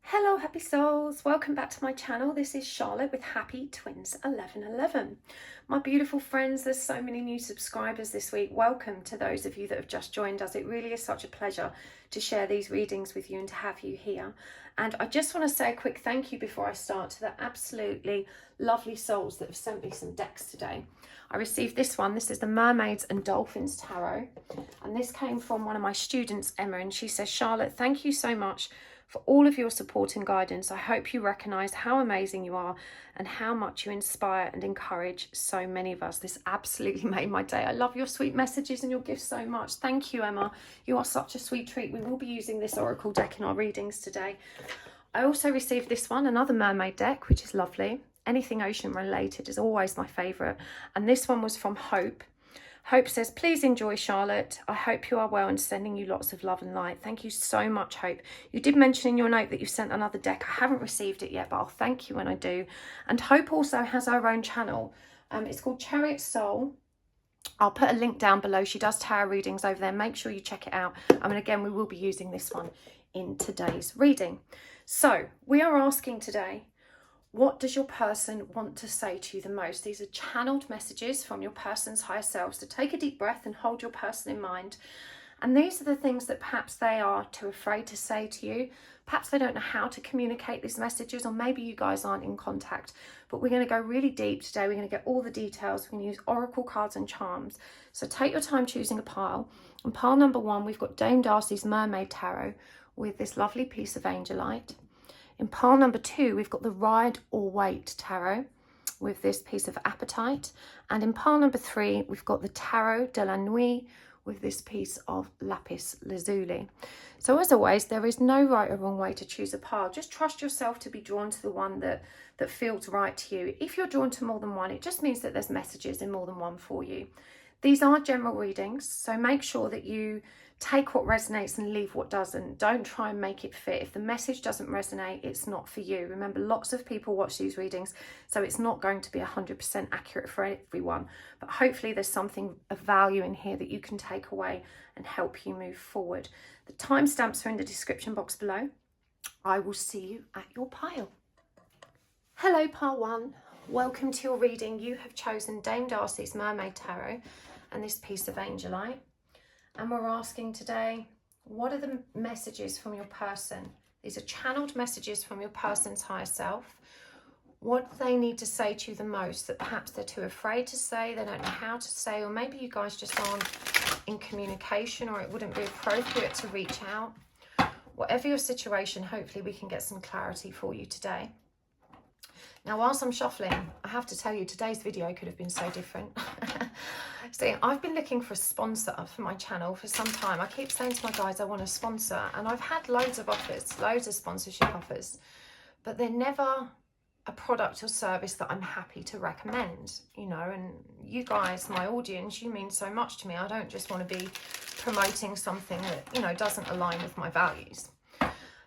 Hello happy souls, welcome back to my channel. This is Charlotte with Happy Twins 1111. My beautiful friends, there's so many new subscribers this week. Welcome to those of you that have just joined us. It really is such a pleasure to share these readings with you and to have you here. And I just want to say a quick thank you before I start to the absolutely lovely souls that have sent me some decks today. I received this one. This is the Mermaids and Dolphins Tarot, and this came from one of my students, Emma, and she says, Charlotte, thank you so much for all of your support and guidance. I hope you recognise how amazing you are and how much you inspire and encourage so many of us. This absolutely made my day. I love your sweet messages and your gifts so much. Thank you, Emma. You are such a sweet treat. We will be using this oracle deck in our readings today. I also received this one, another mermaid deck, which is lovely. Anything ocean related is always my favourite. And this one was from Hope. Hope says, please enjoy, Charlotte. I hope you are well and sending you lots of love and light. Thank you so much, Hope. You did mention in your note that you sent another deck. I haven't received it yet, but I'll thank you when I do. And Hope also has her own channel. It's called Chariot Soul. I'll put a link down below. She does tarot readings over there. Make sure you check it out. And again, we will be using this one in today's reading. So we are asking today, what does your person want to say to you the most? These are channeled messages from your person's higher self. So take a deep breath and hold your person in mind. And these are the things that perhaps they are too afraid to say to you. Perhaps they don't know how to communicate these messages, or maybe you guys aren't in contact. But we're going to go really deep today. We're going to get all the details. We're going to use oracle cards and charms. So take your time choosing a pile. And pile number 1, we've got Dame Darcy's Mermaid Tarot with this lovely piece of angelite. In pile number 2, we've got the Ride or Wait Tarot with this piece of apatite. And in pile number 3, we've got the Tarot de la Nuit with this piece of lapis lazuli. So as always, there is no right or wrong way to choose a pile. Just trust yourself to be drawn to the one that feels right to you. If you're drawn to more than one, it just means that there's messages in more than one for you. These are general readings, so make sure that you take what resonates and leave what doesn't. Don't try and make it fit. If the message doesn't resonate, it's not for you. Remember, lots of people watch these readings, so it's not going to be 100% accurate for everyone. But hopefully there's something of value in here that you can take away and help you move forward. The timestamps are in the description box below. I will see you at your pile. Hello, pile 1. Welcome to your reading. You have chosen Dame Darcy's Mermaid Tarot and this piece of angelite. And we're asking today, what are the messages from your person? These are channeled messages from your person's higher self. What do they need to say to you the most that perhaps they're too afraid to say, they don't know how to say, or maybe you guys just aren't in communication, or it wouldn't be appropriate to reach out. Whatever your situation, hopefully we can get some clarity for you today. Now, whilst I'm shuffling, I have to tell you, today's video could have been so different. See, I've been looking for a sponsor for my channel for some time. I keep saying to my guys, I want a sponsor. And I've had loads of offers, loads of sponsorship offers. But they're never a product or service that I'm happy to recommend, you know. And you guys, my audience, you mean so much to me. I don't just want to be promoting something that, you know, doesn't align with my values.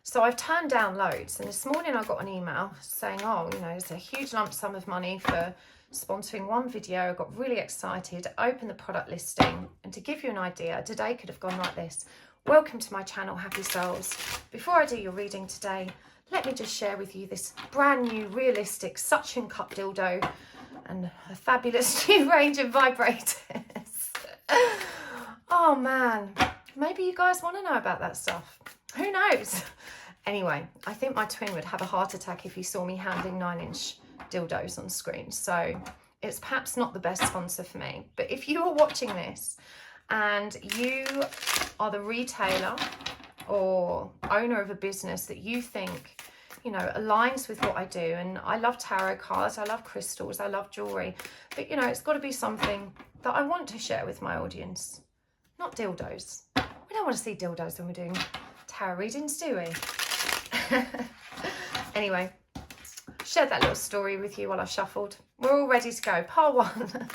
So I've turned down loads, and this morning I got an email saying, oh, you know, there's a huge lump sum of money for sponsoring one video. I got really excited, opened the product listing, and to give you an idea, today could have gone like this. Welcome to my channel, Happy Souls. Before I do your reading today, let me just share with you this brand new realistic suction cup dildo and a fabulous new range of vibrators. Oh man, maybe you guys want to know about that stuff. Who knows? Anyway, I think my twin would have a heart attack if he saw me handling 9-inch dildos on screen. So it's perhaps not the best sponsor for me. But if you are watching this and you are the retailer or owner of a business that you think, you know, aligns with what I do, and I love tarot cards, I love crystals, I love jewelry, but, you know, it's got to be something that I want to share with my audience, not dildos. We don't want to see dildos when we're doing tarot readings, do we? Anyway, shared that little story with you while I shuffled. We're all ready to go. Part 1.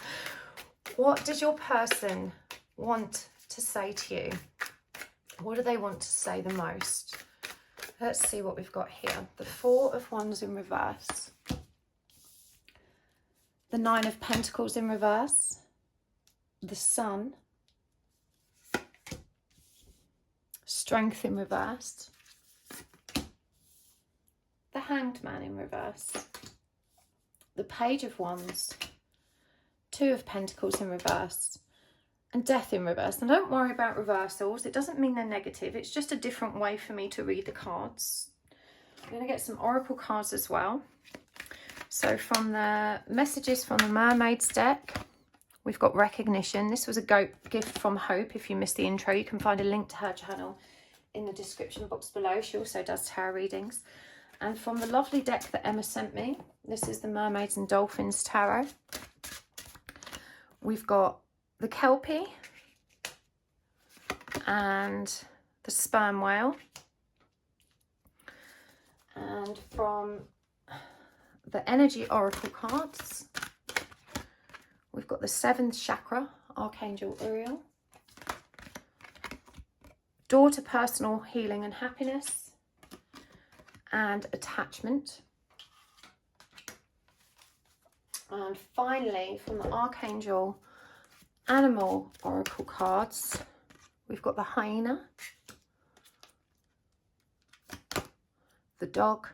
What does your person want to say to you? What do they want to say the most? Let's see what we've got here. The 4 of Wands in reverse. The 9 of Pentacles in reverse. The Sun. Strength in reverse. Hanged Man in reverse, the Page of Wands, Two of Pentacles in reverse, and Death in reverse. And don't worry about reversals. It doesn't mean they're negative. It's just a different way for me to read the cards. I'm going to get some oracle cards as well. So from the messages from the Mermaids deck, we've got Recognition. This was a gift from Hope. If you missed the intro, you can find a link to her channel in the description box below. She also does tarot readings. And from the lovely deck that Emma sent me, this is the Mermaids and Dolphins tarot. We've got the Kelpie and the Sperm Whale. And from the Energy Oracle cards, we've got the 7th Chakra, Archangel Uriel. Door to Personal Healing and Happiness. And Attachment. And finally, from the Archangel Animal Oracle cards, we've got the Hyena, the Dog,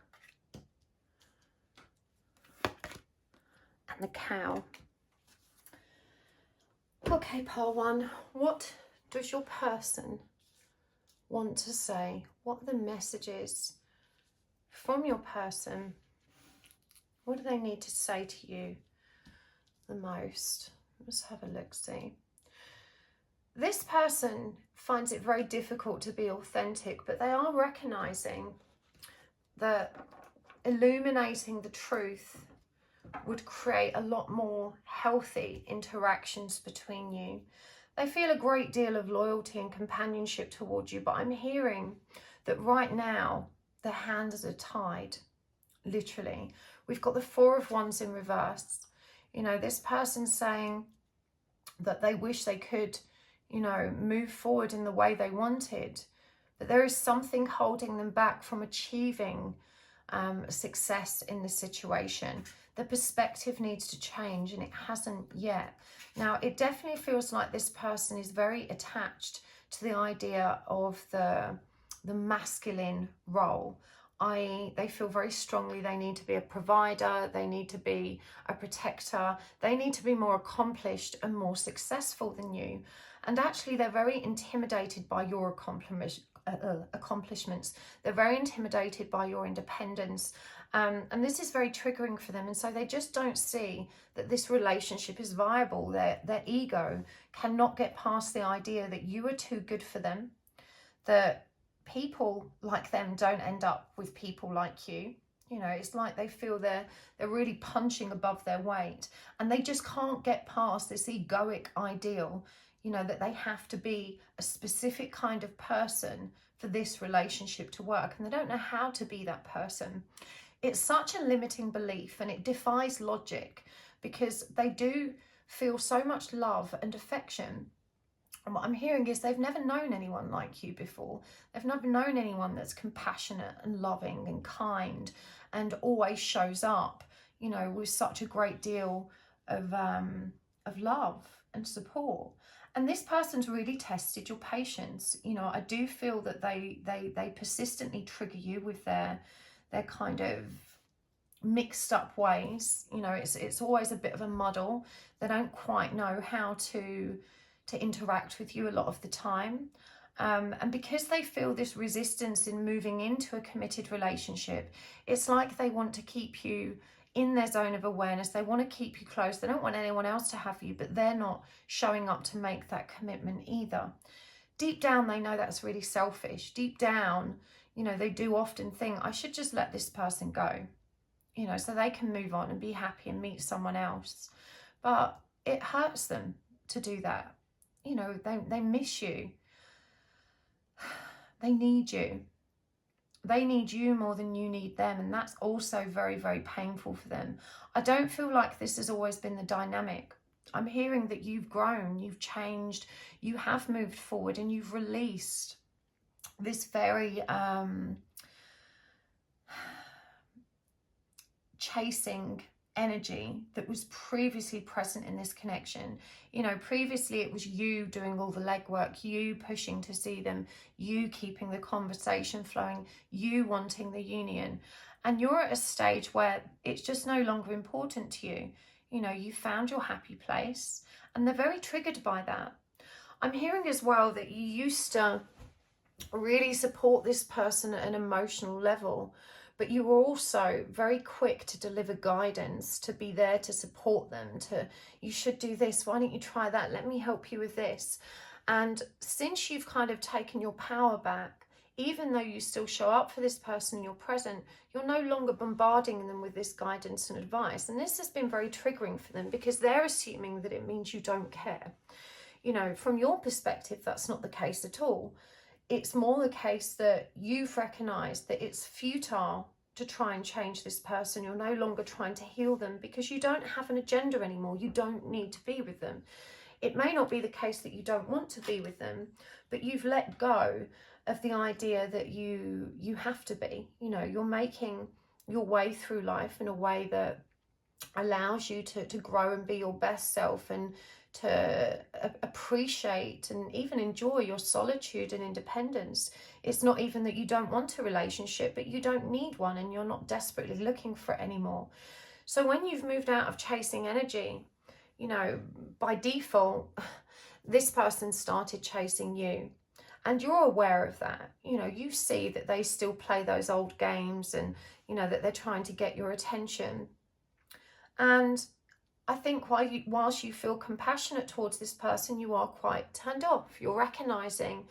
and the Cow. Okay, pile one, what does your person want to say? What are the messages from your person? What do they need to say to you the most? Let's have a look, see. This person finds it very difficult to be authentic, but they are recognizing that illuminating the truth would create a lot more healthy interactions between you. They feel a great deal of loyalty and companionship towards you, but I'm hearing that right now their hands are tied, literally. We've got the Four of Wands in reverse. You know, this person's saying that they wish they could, you know, move forward in the way they wanted, but there is something holding them back from achieving success in the situation. The perspective needs to change, and it hasn't yet. Now, it definitely feels like this person is very attached to the idea of the masculine role. They feel very strongly they need to be a provider, they need to be a protector, they need to be more accomplished and more successful than you. And actually, they're very intimidated by your accomplishments. They're very intimidated by your independence. And this is very triggering for them. And so they just don't see that this relationship is viable. Their ego cannot get past the idea that you are too good for them, that people like them don't end up with people like you. You know, it's like they feel they're really punching above their weight, and they just can't get past this egoic ideal, you know, that they have to be a specific kind of person for this relationship to work, and they don't know how to be that person. It's such a limiting belief, and it defies logic, because they do feel so much love and affection. And what I'm hearing is they've never known anyone like you before. They've never known anyone that's compassionate and loving and kind and always shows up, you know, with such a great deal of love and support. And this person's really tested your patience. You know, I do feel that they persistently trigger you with their kind of mixed up ways. You know, it's always a bit of a muddle. They don't quite know how to interact with you a lot of the time. And because they feel this resistance in moving into a committed relationship, it's like they want to keep you in their zone of awareness. They want to keep you close. They don't want anyone else to have you, but they're not showing up to make that commitment either. Deep down, they know that's really selfish. Deep down, you know, they do often think, I should just let this person go, you know, so they can move on and be happy and meet someone else. But it hurts them to do that. You know, they miss you. They need you. They need you more than you need them. And that's also very, very painful for them. I don't feel like this has always been the dynamic. I'm hearing that you've grown, you've changed, you have moved forward, and you've released this very chasing energy that was previously present in this connection. You know, previously it was you doing all the legwork, you pushing to see them, you keeping the conversation flowing, you wanting the union. And you're at a stage where it's just no longer important to you. You know, you found your happy place, and they're very triggered by that. I'm hearing as well that you used to really support this person at an emotional level, but you were also very quick to deliver guidance, to be there to support them, you should do this, why don't you try that, let me help you with this. And since you've kind of taken your power back, even though you still show up for this person and you're present, you're no longer bombarding them with this guidance and advice. And this has been very triggering for them, because they're assuming that it means you don't care. You know, from your perspective, that's not the case at all. It's more the case that you've recognized that it's futile to try and change this person. You're no longer trying to heal them because you don't have an agenda anymore. You don't need to be with them. It may not be the case that you don't want to be with them, but you've let go of the idea that you have to be. You know, you're making your way through life in a way that allows you to grow and be your best self, and to appreciate and even enjoy your solitude and independence. It's not even that you don't want a relationship, but you don't need one, and you're not desperately looking for it anymore. So when you've moved out of chasing energy, you know, by default, this person started chasing you. And you're aware of that. You know, you see that they still play those old games, and, you know, that they're trying to get your attention. And I think whilst you feel compassionate towards this person, you are quite turned off. You're recognizing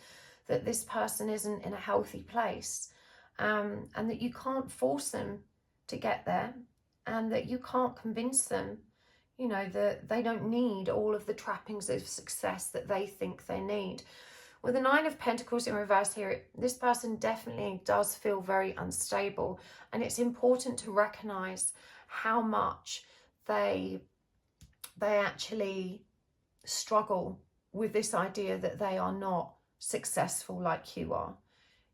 that this person isn't in a healthy place, and that you can't force them to get there, and that you can't convince them, you know, that they don't need all of the trappings of success that they think they need. With the Nine of Pentacles in reverse here, this person definitely does feel very unstable, and it's important to recognize how much they actually struggle with this idea that they are not successful like you are.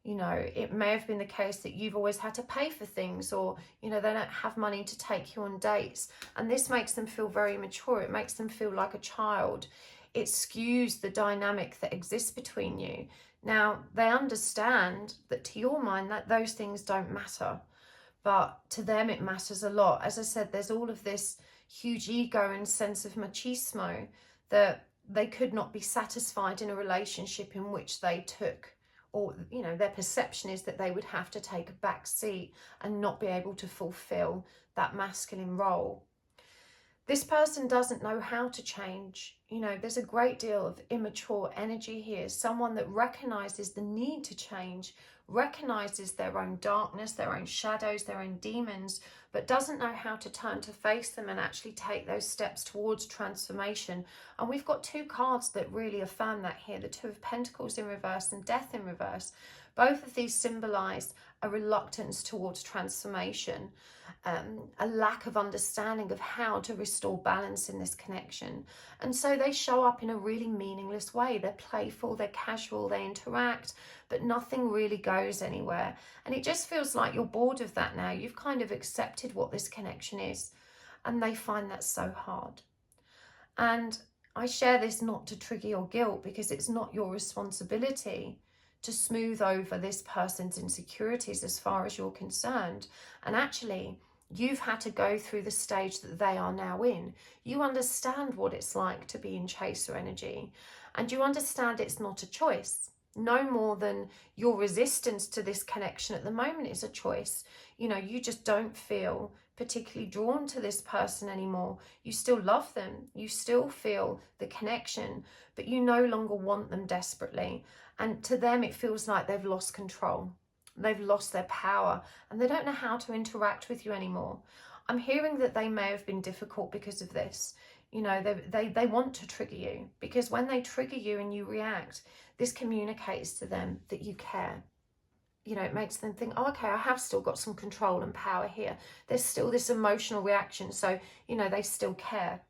You know, it may have been the case that you've always had to pay for things, or, you know, they don't have money to take you on dates, and this makes them feel very immature. It makes them feel like a child. It skews the dynamic that exists between you. Now, they understand that to your mind that those things don't matter, but to them it matters a lot. As I said, there's all of this huge ego and sense of machismo that they could not be satisfied in a relationship in which they took, or, you know, their perception is that they would have to take a back seat and not be able to fulfill that masculine role. This person doesn't know how to change. You know, there's a great deal of immature energy here. Someone that recognizes the need to change, recognizes their own darkness, their own shadows, their own demons, but doesn't know how to turn to face them and actually take those steps towards transformation. And we've got two cards that really affirm that here, the Two of Pentacles in reverse and Death in reverse. Both of these symbolize a reluctance towards transformation, a lack of understanding of how to restore balance in this connection. And so they show up in a really meaningless way. They're playful, they're casual, they interact, but nothing really goes anywhere. And it just feels like you're bored of that now. You've kind of accepted what this connection is, and they find that so hard. And I share this not to trigger your guilt, because it's not your responsibility to smooth over this person's insecurities as far as you're concerned. And actually, you've had to go through the stage that they are now in. You understand what it's like to be in chaser energy, and you understand it's not a choice, no more than your resistance to this connection at the moment is a choice. You know, you just don't feel particularly drawn to this person anymore. You still love them, you still feel the connection, but you no longer want them desperately. And to them, it feels like they've lost control. They've lost their power, and they don't know how to interact with you anymore. I'm hearing that they may have been difficult because of this. You know, they want to trigger you, because when they trigger you and you react, this communicates to them that you care. You know, it makes them think, oh, okay, I have still got some control and power here. There's still this emotional reaction. So, you know, they still care.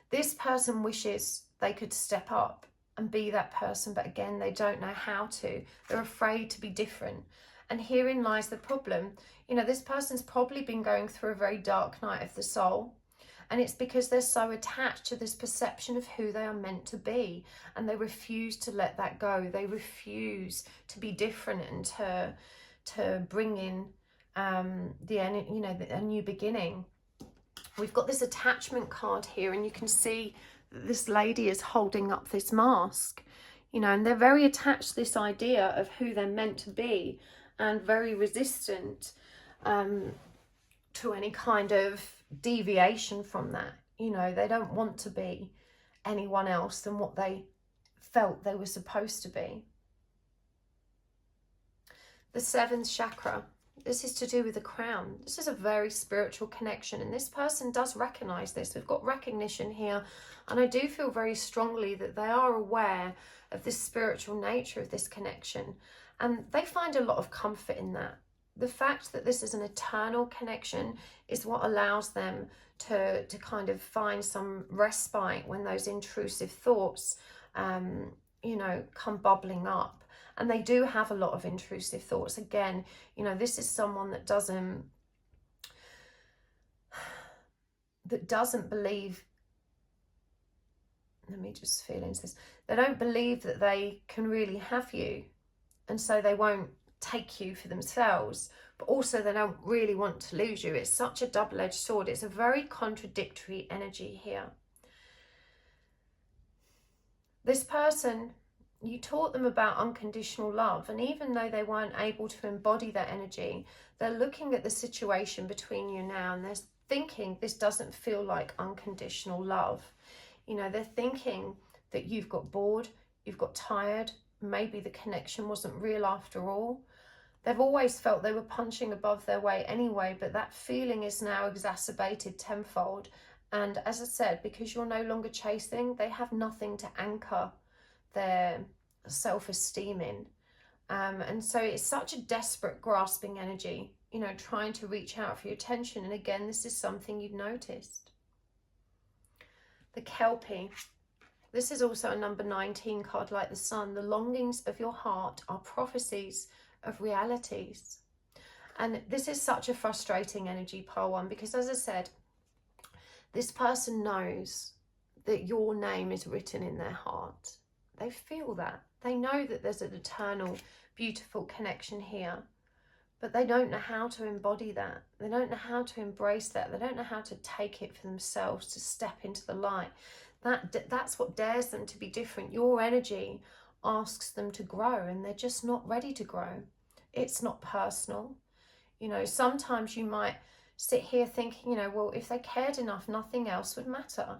This person wishes they could step up and be that person, but again, they don't know how to. They're afraid to be different. And herein lies the problem. You know, this person's probably been going through a very dark night of the soul. And it's because they're so attached to this perception of who they are meant to be. And they refuse to let that go. They refuse to be different and to bring in a new beginning. We've got this attachment card here, and you can see that this lady is holding up this mask, you know, and they're very attached to this idea of who they're meant to be, and very resistant to any kind of deviation from that. You know, they don't want to be anyone else than what they felt they were supposed to be. The 7th chakra. This is to do with the crown. This is a very spiritual connection, and this person does recognize this. We've got recognition here, and I do feel very strongly that they are aware of this spiritual nature of this connection, and they find a lot of comfort in that. The fact that this is an eternal connection is what allows them to kind of find some respite when those intrusive thoughts, you know, come bubbling up. And they do have a lot of intrusive thoughts. Again, you know, this is someone that doesn't believe, let me just feel into this. They don't believe that they can really have you. And so they won't take you for themselves. But also they don't really want to lose you. It's such a double-edged sword. It's a very contradictory energy here. This person, you taught them about unconditional love, and even though they weren't able to embody that energy, they're looking at the situation between you now and they're thinking this doesn't feel like unconditional love. You know, they're thinking that you've got bored, you've got tired, maybe the connection wasn't real after all. They've always felt they were punching above their weight anyway, but that feeling is now exacerbated tenfold. And as I said, because you're no longer chasing, they have nothing to anchor their self-esteem in, and so it's such a desperate grasping energy, you know, trying to reach out for your attention. And again, this is something you've noticed. The Kelpie. This is also a number 19 card, like the sun. The longings of your heart are prophecies of realities. And this is such a frustrating energy, pile 1, because as I said, this person knows that your name is written in their heart. They feel that. They know that there's an eternal, beautiful connection here, but they don't know how to embody that. They don't know how to embrace that. They don't know how to take it for themselves, to step into the light. That's what dares them to be different. Your energy asks them to grow, and they're just not ready to grow. It's not personal. You know, sometimes you might sit here thinking, you know, well, if they cared enough, nothing else would matter.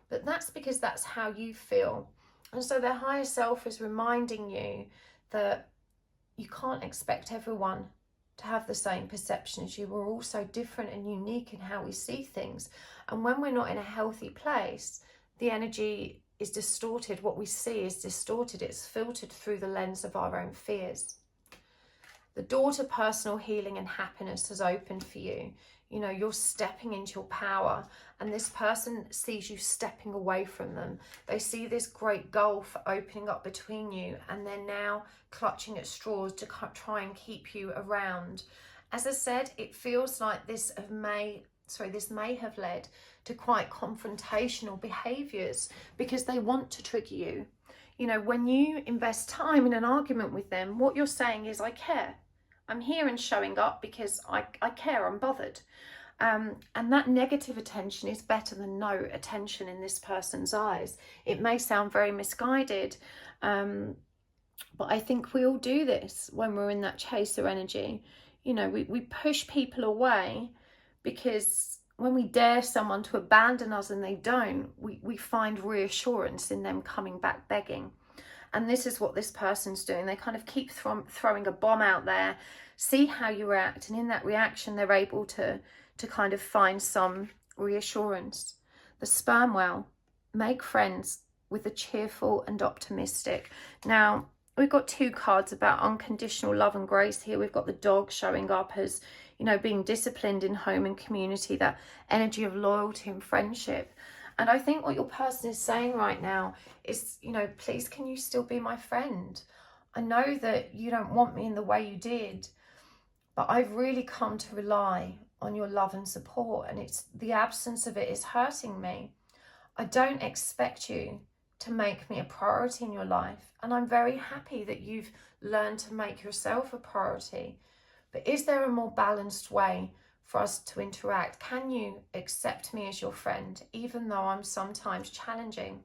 But that's because that's how you feel. And so their higher self is reminding you that you can't expect everyone to have the same perception as you. We're all so different and unique in how we see things. And when we're not in a healthy place, the energy is distorted. What we see is distorted. It's filtered through the lens of our own fears. The door to personal healing and happiness has opened for you. You know, you're stepping into your power, and this person sees you stepping away from them. They see this great gulf opening up between you, and they're now clutching at straws to try and keep you around. As I said, it feels like this may have led to quite confrontational behaviours, because they want to trigger you. You know, when you invest time in an argument with them, what you're saying is, I care. I'm here and showing up because I care, I'm bothered. And that negative attention is better than no attention in this person's eyes. It may sound very misguided, but I think we all do this when we're in that chaser energy. You know, we push people away because when we dare someone to abandon us and they don't, we find reassurance in them coming back begging. And this is what this person's doing. They kind of keep throwing a bomb out there, see how you react. And in that reaction, they're able to kind of find some reassurance. The sperm whale. Make friends with the cheerful and optimistic. Now, we've got 2 cards about unconditional love and grace here. We've got the dog showing up as, you know, being disciplined in home and community, that energy of loyalty and friendship. And I think what your person is saying right now is, you know, please, can you still be my friend? I know that you don't want me in the way you did, but I've really come to rely on your love and support, and it's the absence of it is hurting me. I don't expect you to make me a priority in your life, and I'm very happy that you've learned to make yourself a priority. But is there a more balanced way for us to interact? Can you accept me as your friend, even though I'm sometimes challenging?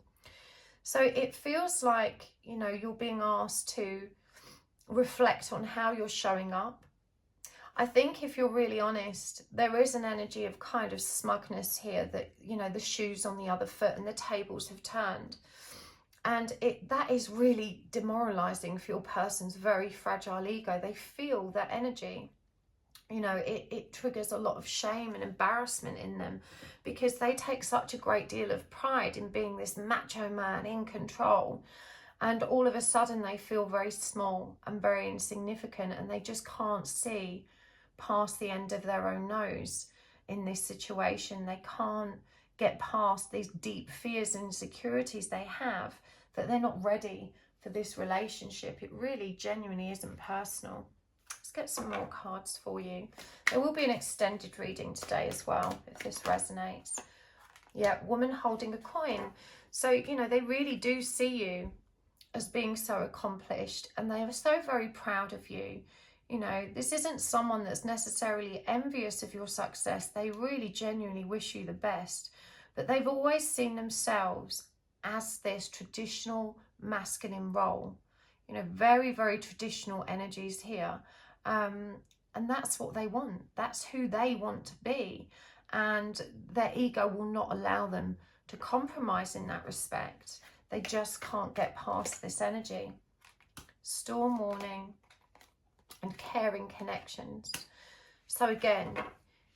So it feels like, you know, you're being asked to reflect on how you're showing up. I think if you're really honest, there is an energy of kind of smugness here that, you know, the shoe's on the other foot and the tables have turned. And that is really demoralizing for your person's very fragile ego. They feel that energy. You know, it triggers a lot of shame and embarrassment in them because they take such a great deal of pride in being this macho man in control. And all of a sudden they feel very small and very insignificant, and they just can't see past the end of their own nose in this situation. They can't get past these deep fears and insecurities they have, that they're not ready for this relationship. It really genuinely isn't personal. Let's get some more cards for you. There will be an extended reading today as well, if this resonates. Yeah, woman holding a coin. So, you know, they really do see you as being so accomplished, and they are so very proud of you. You know, this isn't someone that's necessarily envious of your success. They really genuinely wish you the best, but they've always seen themselves as this traditional masculine role. You know, very, very traditional energies here. And that's what they want. That's who they want to be. And their ego will not allow them to compromise in that respect. They just can't get past this energy. Storm warning and caring connections. So again,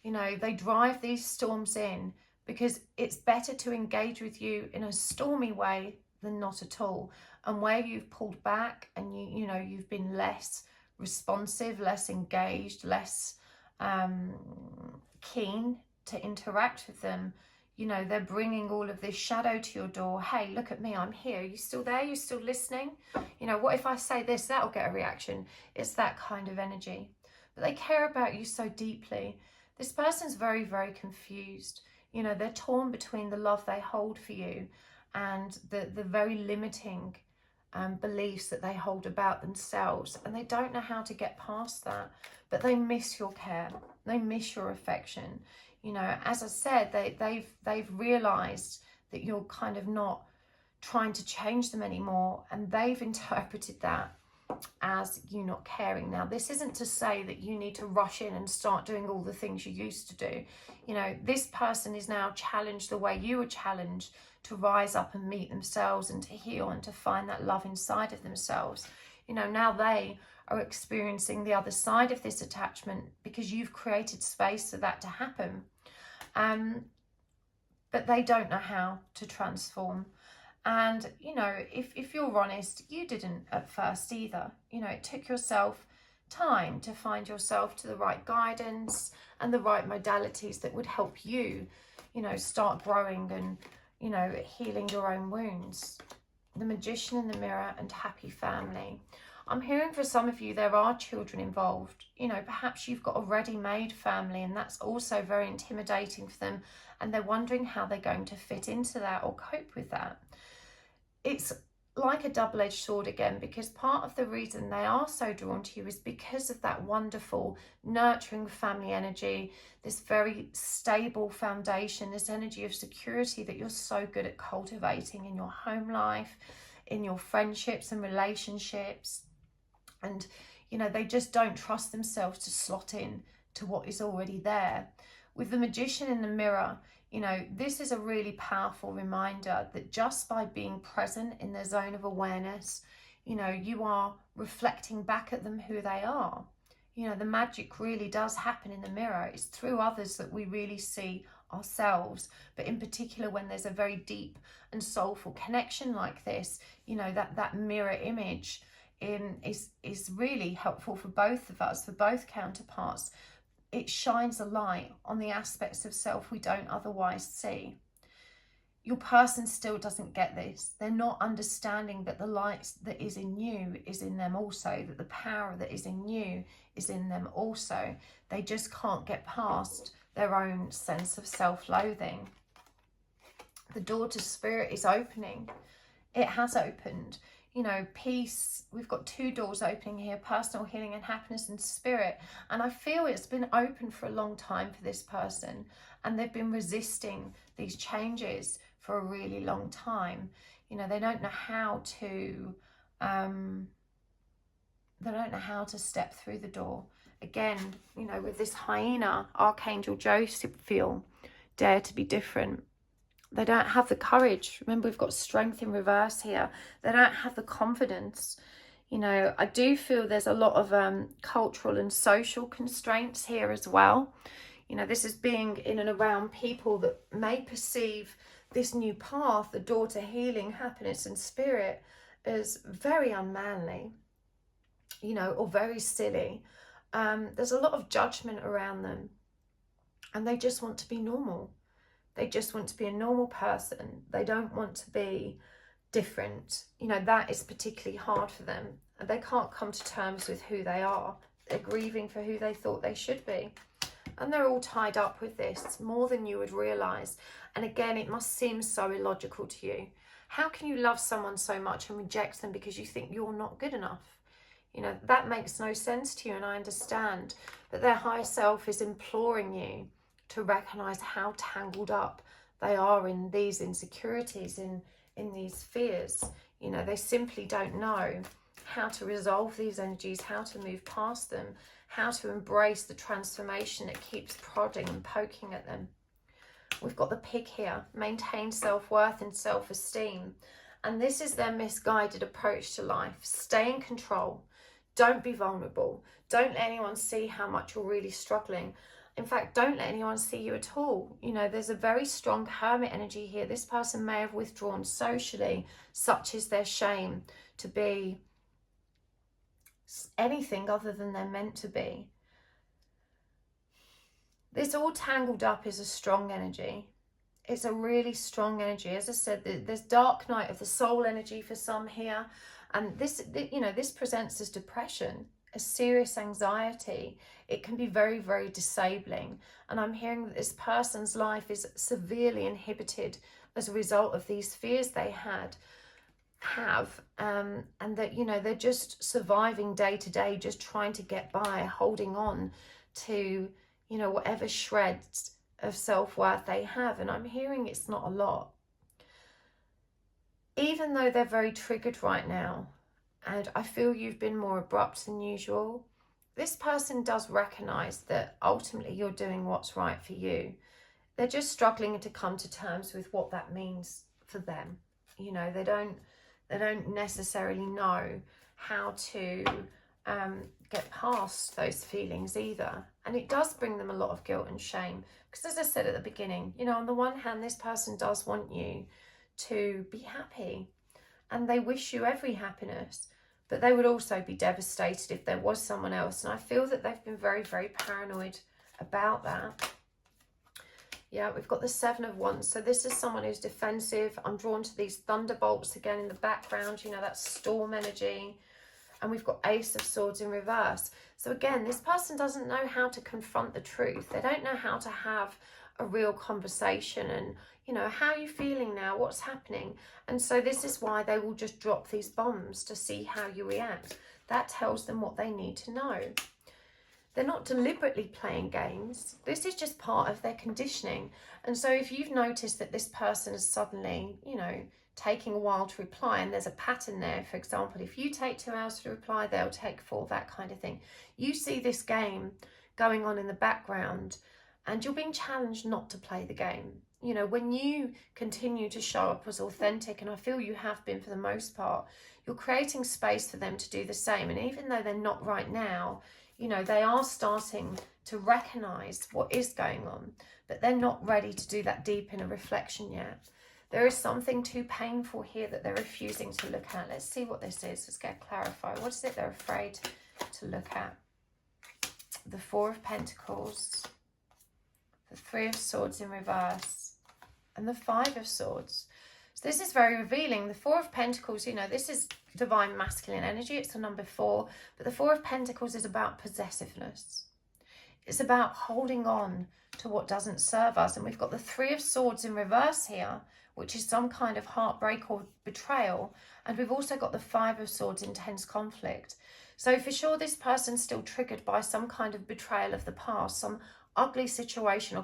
you know, they drive these storms in because it's better to engage with you in a stormy way than not at all. And where you've pulled back and you know, you've been less responsive, less engaged, less keen to interact with them, you know, they're bringing all of this shadow to your door. Hey, look at me, I'm here. Are you still there? You still listening? You know, what if I say this? That'll get a reaction. It's that kind of energy. But they care about you so deeply. This person's very, very confused. You know, they're torn between the love they hold for you and the very limiting beliefs that they hold about themselves, and they don't know how to get past that. But they miss your care, they miss your affection. You know, as I said, they've realized that you're kind of not trying to change them anymore, and they've interpreted that as you not caring. Now, this isn't to say that you need to rush in and start doing all the things you used to do. You know, this person is now challenged the way you were challenged, to rise up and meet themselves and to heal and to find that love inside of themselves. You know, now they are experiencing the other side of this attachment because you've created space for that to happen. But they don't know how to transform. And, you know, if you're honest, you didn't at first either. You know, it took yourself time to find yourself to the right guidance and the right modalities that would help you, you know, start growing and, you know, healing your own wounds. The Magician in the Mirror and happy family. I'm hearing for some of you there are children involved. You know, perhaps you've got a ready-made family, and that's also very intimidating for them, and they're wondering how they're going to fit into that or cope with that. It's like a double-edged sword again, because part of the reason they are so drawn to you is because of that wonderful nurturing family energy, this very stable foundation, this energy of security that you're so good at cultivating in your home life, in your friendships and relationships. And, you know, they just don't trust themselves to slot in to what is already there. With the Magician in the Mirror, you know, this is a really powerful reminder that just by being present in their zone of awareness, you know, you are reflecting back at them who they are. You know, the magic really does happen in the mirror. It's through others that we really see ourselves. But in particular, when there's a very deep and soulful connection like this, you know, that mirror image is really helpful for both of us, for both counterparts. It shines a light on the aspects of self we don't otherwise see. Your person still doesn't get this. They're not understanding that the light that is in you is in them also, that the power that is in you is in them also. They just can't get past their own sense of self-loathing. The door to spirit is opening. It has opened. You know, peace. We've got 2 doors opening here, personal healing and happiness and spirit. And I feel it's been open for a long time for this person. And they've been resisting these changes for a really long time. You know, they don't know how to, step through the door. Again, you know, with this hyena, Archangel Joseph, feel, dare to be different. They don't have the courage. Remember, we've got strength in reverse here. They don't have the confidence. You know, I do feel there's a lot of cultural and social constraints here as well. You know, this is being in and around people that may perceive this new path, the door to healing, happiness and spirit, as very unmanly, you know, or very silly. There's a lot of judgment around them, and they just want to be normal. They just want to be a normal person. They don't want to be different. You know, that is particularly hard for them. They can't come to terms with who they are. They're grieving for who they thought they should be. And they're all tied up with this, more than you would realise. And again, it must seem so illogical to you. How can you love someone so much and reject them because you think you're not good enough? You know, that makes no sense to you, and I understand. But their higher self is imploring you to recognise how tangled up they are in these insecurities, in these fears. You know, they simply don't know how to resolve these energies, how to move past them, how to embrace the transformation that keeps prodding and poking at them. We've got the pig here, maintain self-worth and self-esteem. And this is their misguided approach to life. Stay in control. Don't be vulnerable. Don't let anyone see how much you're really struggling. In fact, don't let anyone see you at all. You know, there's a very strong hermit energy here. This person may have withdrawn socially, such is their shame, to be anything other than they're meant to be. This all tangled up is a strong energy. It's a really strong energy. As I said, there's dark night of the soul energy for some here. And this, you know, this presents as depression, a serious anxiety. It can be very, very disabling. And I'm hearing that this person's life is severely inhibited as a result of these fears they have, and that, you know, they're just surviving day to day, just trying to get by, holding on to, you know, whatever shreds of self-worth they have. And I'm hearing it's not a lot. Even though they're very triggered right now, and I feel you've been more abrupt than usual, this person does recognise that ultimately you're doing what's right for you. They're just struggling to come to terms with what that means for them. You know, they don't necessarily know how to get past those feelings either. And it does bring them a lot of guilt and shame. Because as I said at the beginning, you know, on the one hand, this person does want you to be happy, and they wish you every happiness, but they would also be devastated if there was someone else. And I feel that they've been very, very paranoid about that. Yeah, we've got the 7 of Wands. So this is someone who's defensive. I'm drawn to these thunderbolts again in the background. You know, that's storm energy. And we've got Ace of Swords in reverse. So again, this person doesn't know how to confront the truth. They don't know how to have a real conversation and, you know, how are you feeling now? What's happening? And so this is why they will just drop these bombs to see how you react. That tells them what they need to know. They're not deliberately playing games. This is just part of their conditioning. And so if you've noticed that this person is suddenly, you know, taking a while to reply, and there's a pattern there, for example, if you take 2 hours to reply, they'll take 4, that kind of thing. You see this game going on in the background, and you're being challenged not to play the game. You know, when you continue to show up as authentic, and I feel you have been for the most part, you're creating space for them to do the same. And even though they're not right now, you know, they are starting to recognise what is going on, but they're not ready to do that deep inner reflection yet. There is something too painful here that they're refusing to look at. Let's see what this is. Let's get clarified. What is it they're afraid to look at? The 4 of Pentacles, the 3 of Swords in reverse, and the Five of Swords. So this is very revealing. The Four of Pentacles, you know, this is divine masculine energy. It's the number 4. But the Four of Pentacles is about possessiveness. It's about holding on to what doesn't serve us. And we've got the Three of Swords in reverse here, which is some kind of heartbreak or betrayal. And we've also got the Five of Swords, intense conflict. So for sure, this person's still triggered by some kind of betrayal of the past, some ugly situation or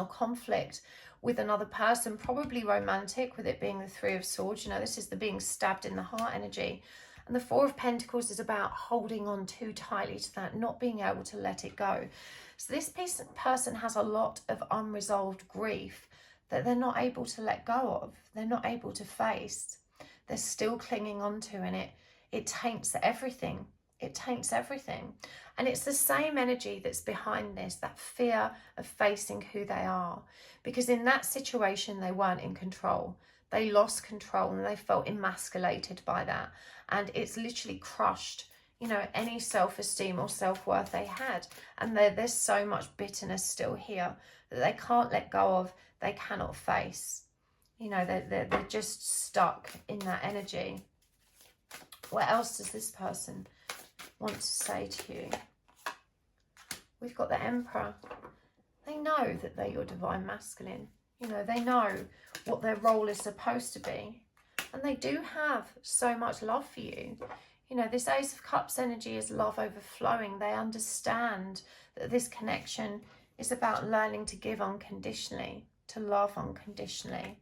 conflict with another person, probably romantic, with it being the Three of Swords. You know, this is the being stabbed in the heart energy. And the Four of Pentacles is about holding on too tightly to that, not being able to let it go. So this person has a lot of unresolved grief that they're not able to let go of. They're not able to face. They're still clinging on to, and it taints everything. It taints everything. And it's the same energy that's behind this, that fear of facing who they are. Because in that situation, they weren't in control. They lost control and they felt emasculated by that. And it's literally crushed, you know, any self-esteem or self-worth they had. And there's so much bitterness still here that they can't let go of, they cannot face. You know, they're just stuck in that energy. What else does this person want to say to you? We've got the Emperor. They know that they're your divine masculine. You know, they know what their role is supposed to be. And they do have so much love for you. You know, this Ace of Cups energy is love overflowing. They understand that this connection is about learning to give unconditionally, to love unconditionally.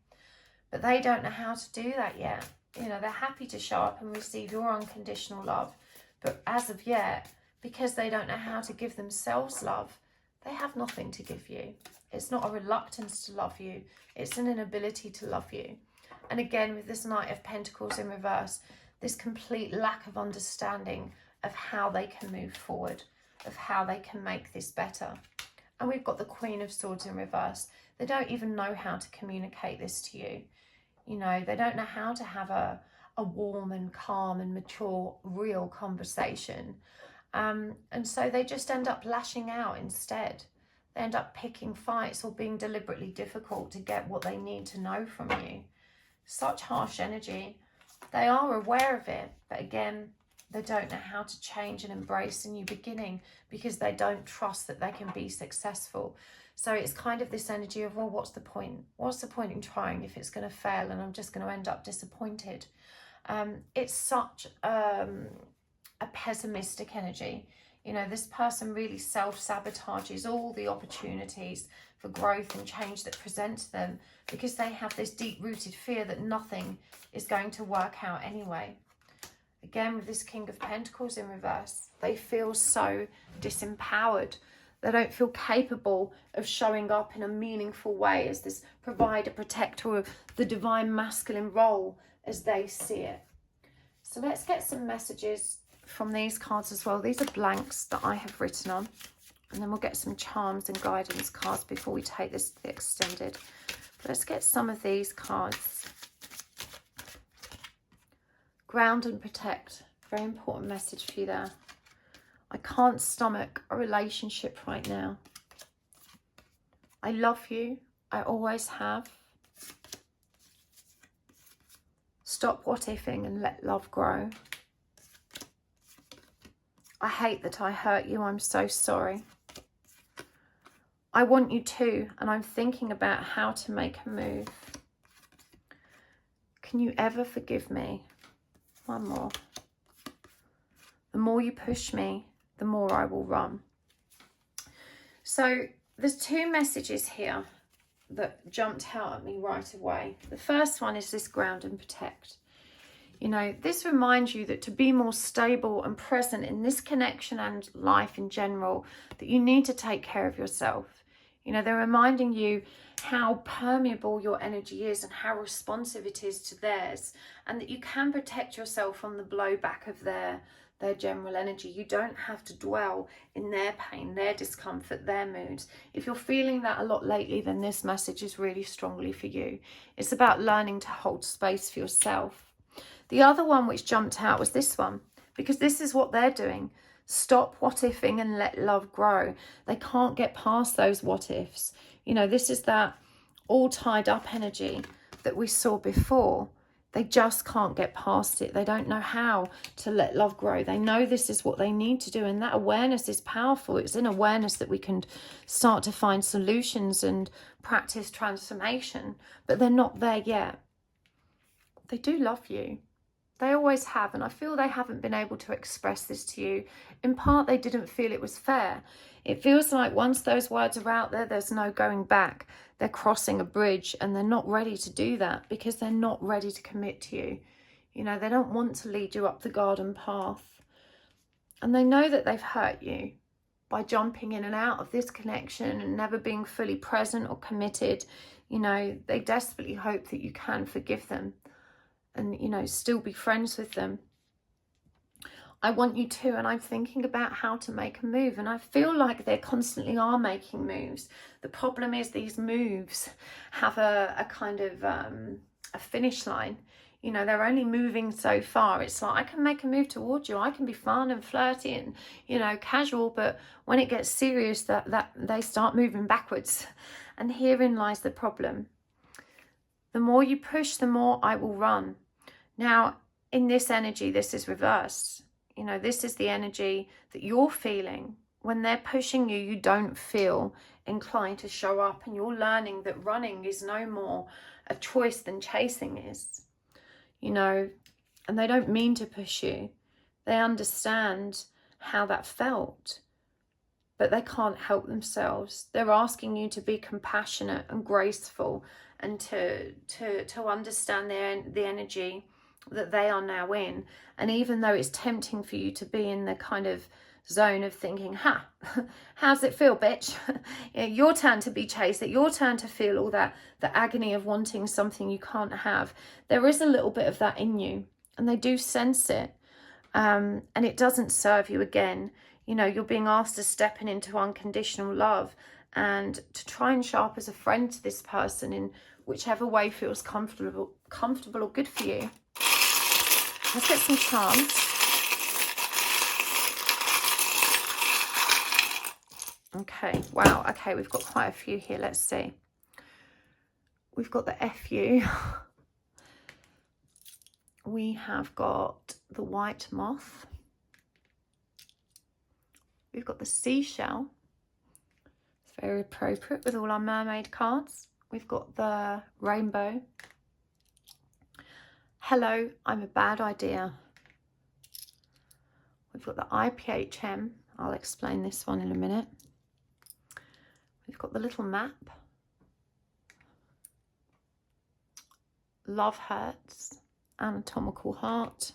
But they don't know how to do that yet. You know, they're happy to show up and receive your unconditional love. But as of yet, because they don't know how to give themselves love, they have nothing to give you. It's not a reluctance to love you. It's an inability to love you. And again, with this Knight of Pentacles in reverse, this complete lack of understanding of how they can move forward, of how they can make this better. And we've got the Queen of Swords in reverse. They don't even know how to communicate this to you. You know, they don't know how to have a warm and calm and mature, real conversation. And so they just end up lashing out instead. They end up picking fights or being deliberately difficult to get what they need to know from you. Such harsh energy. They are aware of it, but again, they don't know how to change and embrace a new beginning because they don't trust that they can be successful. So it's kind of this energy of, well, what's the point? What's the point in trying if it's going to fail and I'm just going to end up disappointed? It's such a pessimistic energy. You know, this person really self-sabotages all the opportunities for growth and change that present to them because they have this deep-rooted fear that nothing is going to work out anyway. Again, with this King of Pentacles in reverse, they feel so disempowered. They don't feel capable of showing up in a meaningful way as this provider, protector of the divine masculine role as they see it. So let's get some messages from these cards as well. These are blanks that I have written on. And then we'll get some charms and guidance cards before we take this to the extended. But let's get some of these cards. Ground and protect. Very important message for you there. I can't stomach a relationship right now. I love you. I always have. Stop what-ifing and let love grow. I hate that I hurt you. I'm so sorry. I want you to, and I'm thinking about how to make a move. Can you ever forgive me? One more. The more you push me, the more I will run. So there's two messages here that jumped out at me right away. The first one is this ground and protect. You know, this reminds you that to be more stable and present in this connection and life in general, that you need to take care of yourself. You know, they're reminding you how permeable your energy is and how responsive it is to theirs, and that you can protect yourself from the blowback of their general energy. You don't have to dwell in their pain, their discomfort, their moods. If you're feeling that a lot lately, then this message is really strongly for you. It's about learning to hold space for yourself. The other one which jumped out was this one, because this is what they're doing. Stop what-ifing and let love grow. They can't get past those what-ifs. You know, this is that all tied up energy that we saw before. They just can't get past it. They don't know how to let love grow. They know this is what they need to do. And that awareness is powerful. It's in awareness that we can start to find solutions and practice transformation. But they're not there yet. They do love you. They always have. And I feel they haven't been able to express this to you. In part, they didn't feel it was fair. It feels like once those words are out there, there's no going back. They're crossing a bridge and they're not ready to do that because they're not ready to commit to you. You know, they don't want to lead you up the garden path. And they know that they've hurt you by jumping in and out of this connection and never being fully present or committed. You know, they desperately hope that you can forgive them and, you know, still be friends with them. I want you to, and I'm thinking about how to make a move, and I feel like they constantly are making moves. The problem is these moves have a kind of a finish line. You know, they're only moving so far. It's like, I can make a move towards you, I can be fun and flirty and, you know, casual, but when it gets serious, that they start moving backwards. And herein lies the problem. The more you push, the more I will run. Now, in this energy, this is reversed. You know, this is the energy that you're feeling. When they're pushing you, you don't feel inclined to show up, and you're learning that running is no more a choice than chasing is. You know, and they don't mean to push you. They understand how that felt, but they can't help themselves. They're asking you to be compassionate and graceful and to understand the energy that they are now in. And even though it's tempting for you to be in the kind of zone of thinking, how's it feel, bitch? Your turn to be chased, your turn to feel all that, the agony of wanting something you can't have. There is a little bit of that in you, and they do sense it. And it doesn't serve you. Again, you know, you're being asked to step into unconditional love and to try and show up as a friend to this person in whichever way feels comfortable or good for you. Let's get some charms. Okay, wow. Okay, we've got quite a few here. Let's see. We've got the FU. We have got the white moth. We've got the seashell. It's very appropriate with all our mermaid cards. We've got the rainbow. Hello, I'm a bad idea. We've got the IPHM. I'll explain this one in a minute. We've got the little map. Love hurts. Anatomical heart.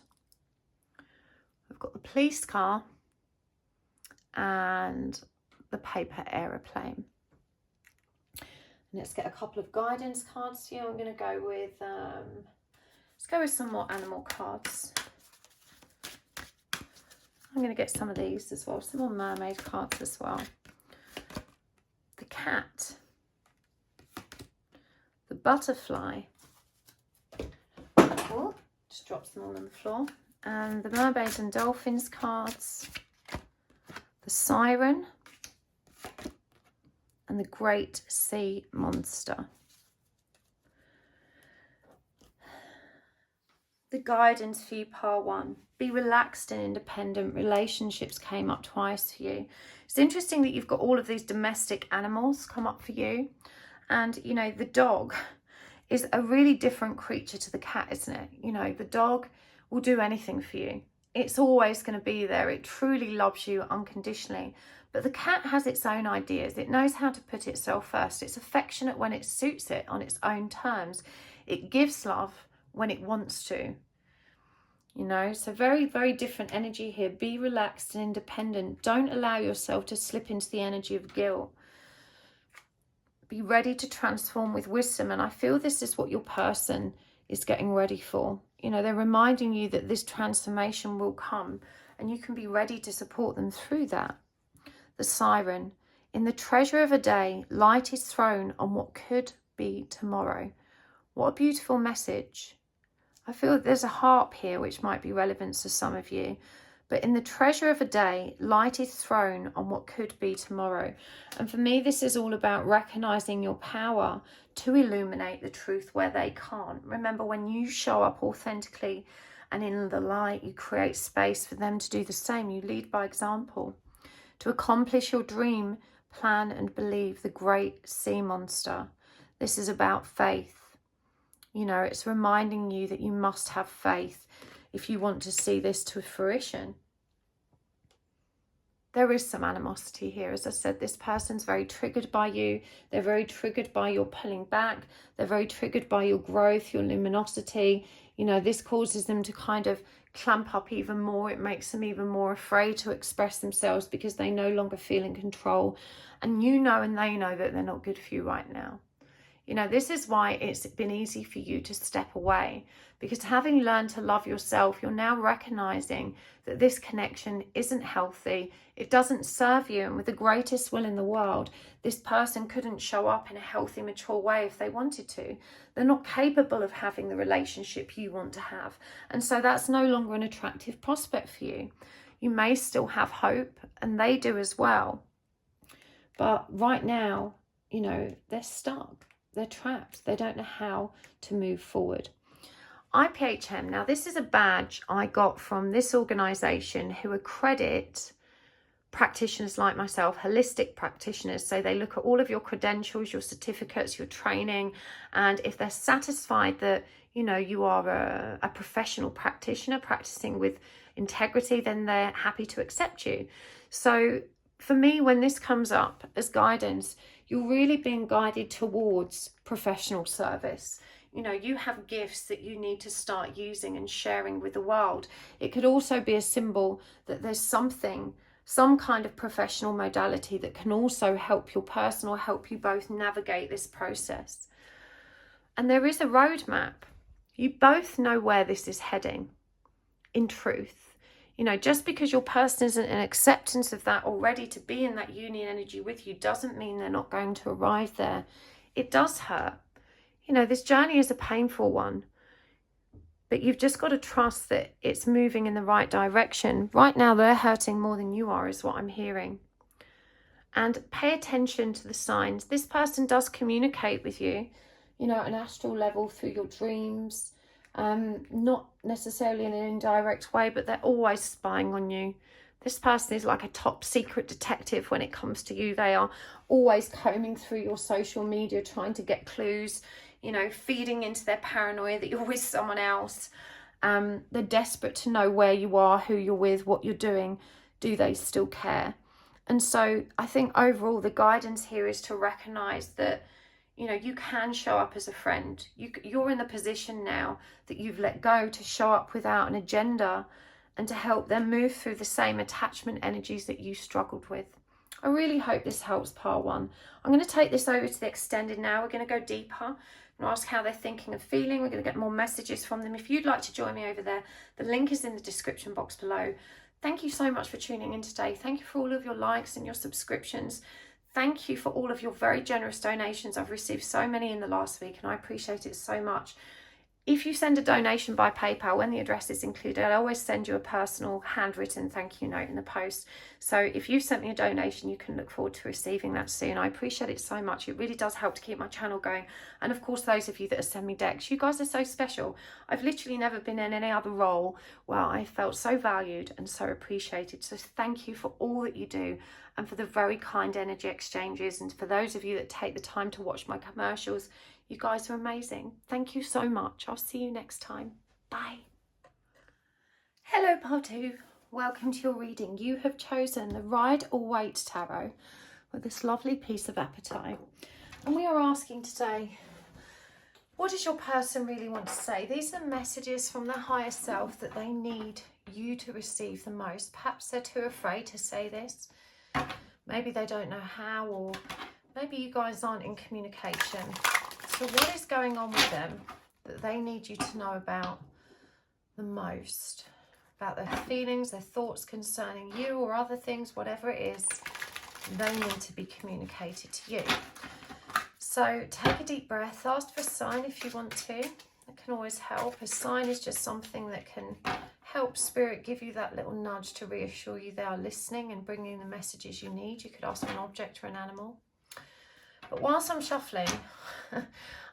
We've got the police car and the paper aeroplane. Let's get a couple of guidance cards here. I'm going to go with let's go with some more animal cards. I'm going to get some of these as well, some more mermaid cards as well. The cat, the butterfly. Oh, just drops them all on the floor. And the mermaids and dolphins cards, the siren, and the great sea monster. The guidance for you, part 1. Be relaxed and independent. Relationships came up twice for you. It's interesting that you've got all of these domestic animals come up for you. And, you know, the dog is a really different creature to the cat, isn't it? You know, the dog will do anything for you. It's always going to be there. It truly loves you unconditionally. But the cat has its own ideas. It knows how to put itself first. It's affectionate when it suits it on its own terms. It gives love when it wants to. You know, so very, very different energy here. Be relaxed and independent. Don't allow yourself to slip into the energy of guilt. Be ready to transform with wisdom. And I feel this is what your person is getting ready for. You know, they're reminding you that this transformation will come and you can be ready to support them through that. The siren. In the treasure of a day, light is thrown on what could be tomorrow. What a beautiful message. I feel that there's a harp here which might be relevant to some of you. But in the treasure of a day, light is thrown on what could be tomorrow. And for me, this is all about recognizing your power to illuminate the truth where they can't. Remember, when you show up authentically and in the light, you create space for them to do the same. You lead by example. To accomplish your dream, plan and believe the great sea monster. This is about faith. You know, it's reminding you that you must have faith if you want to see this to fruition. There is some animosity here. As I said, this person's very triggered by you. They're very triggered by your pulling back. They're very triggered by your growth, your luminosity. You know, this causes them to kind of clamp up even more. It makes them even more afraid to express themselves because they no longer feel in control. And you know and they know that they're not good for you right now. You know, this is why it's been easy for you to step away, because having learned to love yourself, you're now recognizing that this connection isn't healthy. It doesn't serve you. And with the greatest will in the world, this person couldn't show up in a healthy, mature way if they wanted to. They're not capable of having the relationship you want to have. And so that's no longer an attractive prospect for you. You may still have hope, and they do as well. But right now, you know, they're stuck. They're trapped. They don't know how to move forward. IPHM, now this is a badge I got from this organisation who accredit practitioners like myself, holistic practitioners. So they look at all of your credentials, your certificates, your training, and if they're satisfied that, you know, you are a professional practitioner practicing with integrity, then they're happy to accept you. So for me, when this comes up as guidance, you're really being guided towards professional service. You know, you have gifts that you need to start using and sharing with the world. It could also be a symbol that there's something, some kind of professional modality that can also help your person or help you both navigate this process. And there is a roadmap. You both know where this is heading, in truth. You know, just because your person isn't in acceptance of that or ready to be in that union energy with you doesn't mean they're not going to arrive there. It does hurt. You know, this journey is a painful one, but you've just got to trust that it's moving in the right direction. Right now, they're hurting more than you are, is what I'm hearing. And pay attention to the signs. This person does communicate with you, you know, at an astral level through your dreams. Not necessarily in an indirect way, but they're always spying on you. This person is like a top secret detective when it comes to you. They are always combing through your social media, trying to get clues, you know, feeding into their paranoia that you're with someone else. They're desperate to know where you are, who you're with, what you're doing. Do they still care? And so I think overall the guidance here is to recognize that, you know, you can show up as a friend. You're in the position now that you've let go to show up without an agenda and to help them move through the same attachment energies that you struggled with. I really hope this helps, part one. I'm going to take this over to the extended now. We're going to go deeper and ask how they're thinking and feeling. We're going to get more messages from them. If you'd like to join me over there, the link is in the description box below. Thank you so much for tuning in today. Thank you for all of your likes and your subscriptions. Thank you for all of your very generous donations. I've received so many in the last week and I appreciate it so much. If you send a donation by PayPal, when the address is included, I always send you a personal handwritten thank you note in the post. So if you sent me a donation, you can look forward to receiving that soon. I appreciate it so much. It really does help to keep my channel going. And of course, those of you that have sent me decks, you guys are so special. I've literally never been in any other role where I felt so valued and so appreciated. So thank you for all that you do and for the very kind energy exchanges. And for those of you that take the time to watch my commercials, you guys are amazing. Thank you so much. I'll see you next time. Bye. Hello, part two. Welcome to your reading. You have chosen the Ride or Wait Tarot with this lovely piece of appetite. And we are asking today, what does your person really want to say? These are messages from their higher self that they need you to receive the most. Perhaps they're too afraid to say this. Maybe they don't know how, or maybe you guys aren't in communication. So what is going on with them that they need you to know about the most? About their feelings, their thoughts concerning you or other things, whatever it is, they need to be communicated to you. So take a deep breath, ask for a sign if you want to. It can always help. A sign is just something that can help Spirit give you that little nudge to reassure you they are listening and bringing the messages you need, you could ask for an object or an animal. But whilst I'm shuffling,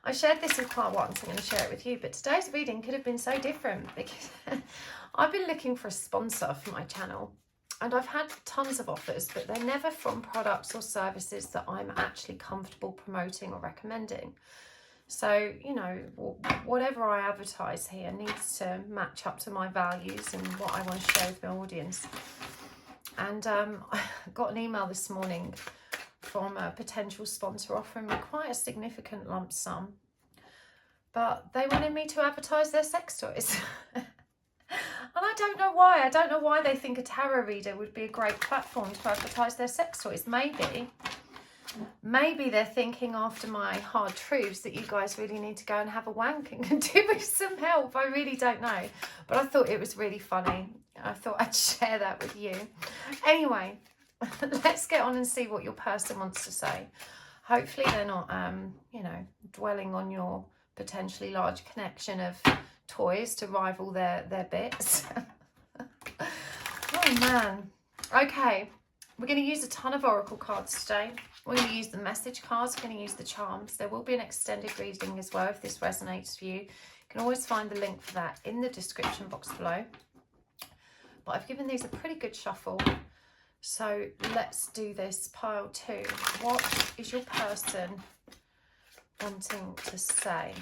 I shared this with part 1, so I'm going to share it with you. But today's reading could have been so different because I've been looking for a sponsor for my channel. And I've had tons of offers, but they're never from products or services that I'm actually comfortable promoting or recommending. So, you know, whatever I advertise here needs to match up to my values and what I want to share with my audience. And I got an email this morning from a potential sponsor offering me quite a significant lump sum. But they wanted me to advertise their sex toys. And I don't know why. I don't know why they think a tarot reader would be a great platform to advertise their sex toys. Maybe they're thinking after my hard truths that you guys really need to go and have a wank and do with some help. I really don't know. But I thought it was really funny. I thought I'd share that with you. Anyway, let's get on and see what your person wants to say. Hopefully they're not, you know, dwelling on your potentially large connection of toys to rival their bits. Oh man. Okay, we're going to use a ton of oracle cards today. We're going to use the message cards, we're going to use the charms. There will be an extended reading as well if this resonates for you. You can always find the link for that in the description box below. But I've given these a pretty good shuffle, so let's do this. Pile 2. What is your person wanting to say?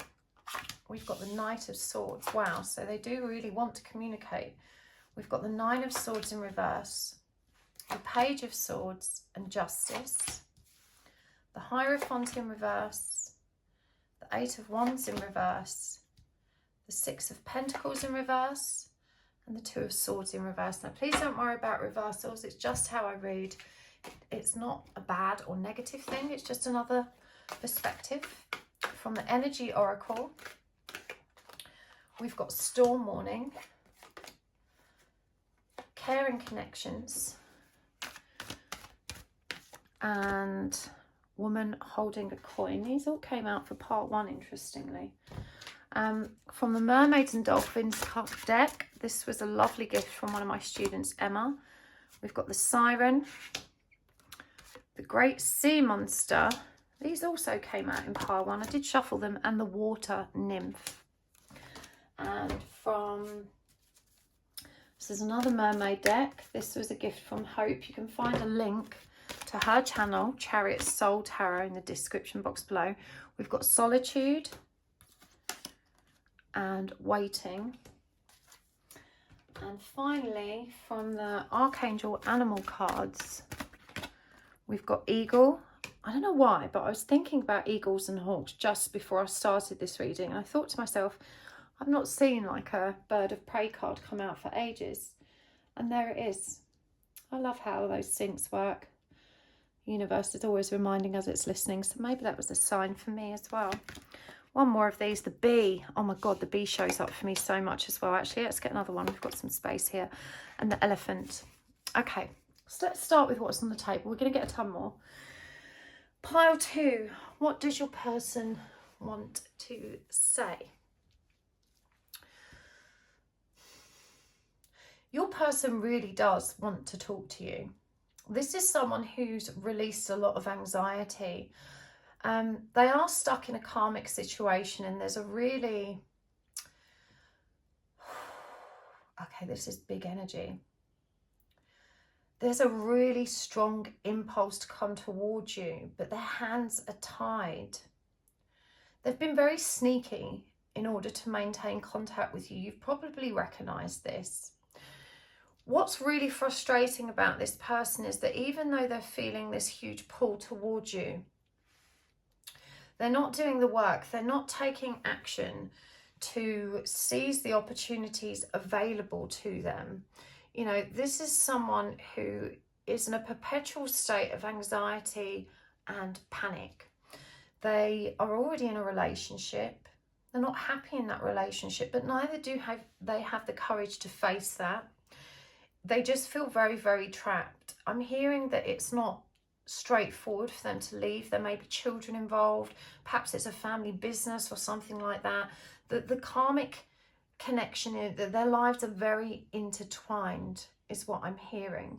We've got the Knight of Swords. Wow, so they do really want to communicate. We've got the 9 of Swords in reverse, the Page of Swords and Justice, the Hierophant in reverse, the 8 of Wands in reverse, the 6 of Pentacles in reverse, and the 2 of Swords in reverse. Now, please don't worry about reversals. It's just how I read. It's not a bad or negative thing. It's just another perspective. From the Energy Oracle, we've got Storm Warning, Caring Connections, and Woman Holding a Coin. These all came out for part 1, interestingly. From the Mermaids and Dolphins card deck, this was a lovely gift from one of my students, Emma. We've got the Siren, the Great Sea Monster. These also came out in pile 1. I did shuffle them. And the Water Nymph. And from... This is another Mermaid deck. This was a gift from Hope. You can find a link to her channel, Chariot Soul Tarot, in the description box below. We've got Solitude and Waiting. And finally, from the Archangel Animal cards, we've got Eagle. I don't know why, but I was thinking about eagles and hawks just before I started this reading. And I thought to myself, I've not seen like a bird of prey card come out for ages. And there it is. I love how those syncs work. The universe is always reminding us it's listening. So maybe that was a sign for me as well. One more of these, the bee. Oh my God, the bee shows up for me so much as well. Actually, let's get another one. We've got some space here. And the elephant. Okay, so let's start with what's on the table. We're going to get a ton more. Pile 2, what does your person want to say? Your person really does want to talk to you. This is someone who's released a lot of anxiety. They are stuck in a karmic situation, and there's a really... Okay, this is big energy. There's a really strong impulse to come towards you, but their hands are tied. They've been very sneaky in order to maintain contact with you. You've probably recognized this. What's really frustrating about this person is that even though they're feeling this huge pull towards you, they're not doing the work. They're not taking action to seize the opportunities available to them. You know, this is someone who is in a perpetual state of anxiety and panic. They are already in a relationship. They're not happy in that relationship, but neither do they have the courage to face that. They just feel very, very trapped. I'm hearing that it's not straightforward for them to leave. There may be children involved. Perhaps it's a family business or something like that. The karmic connection is that their lives are very intertwined, is what I'm hearing.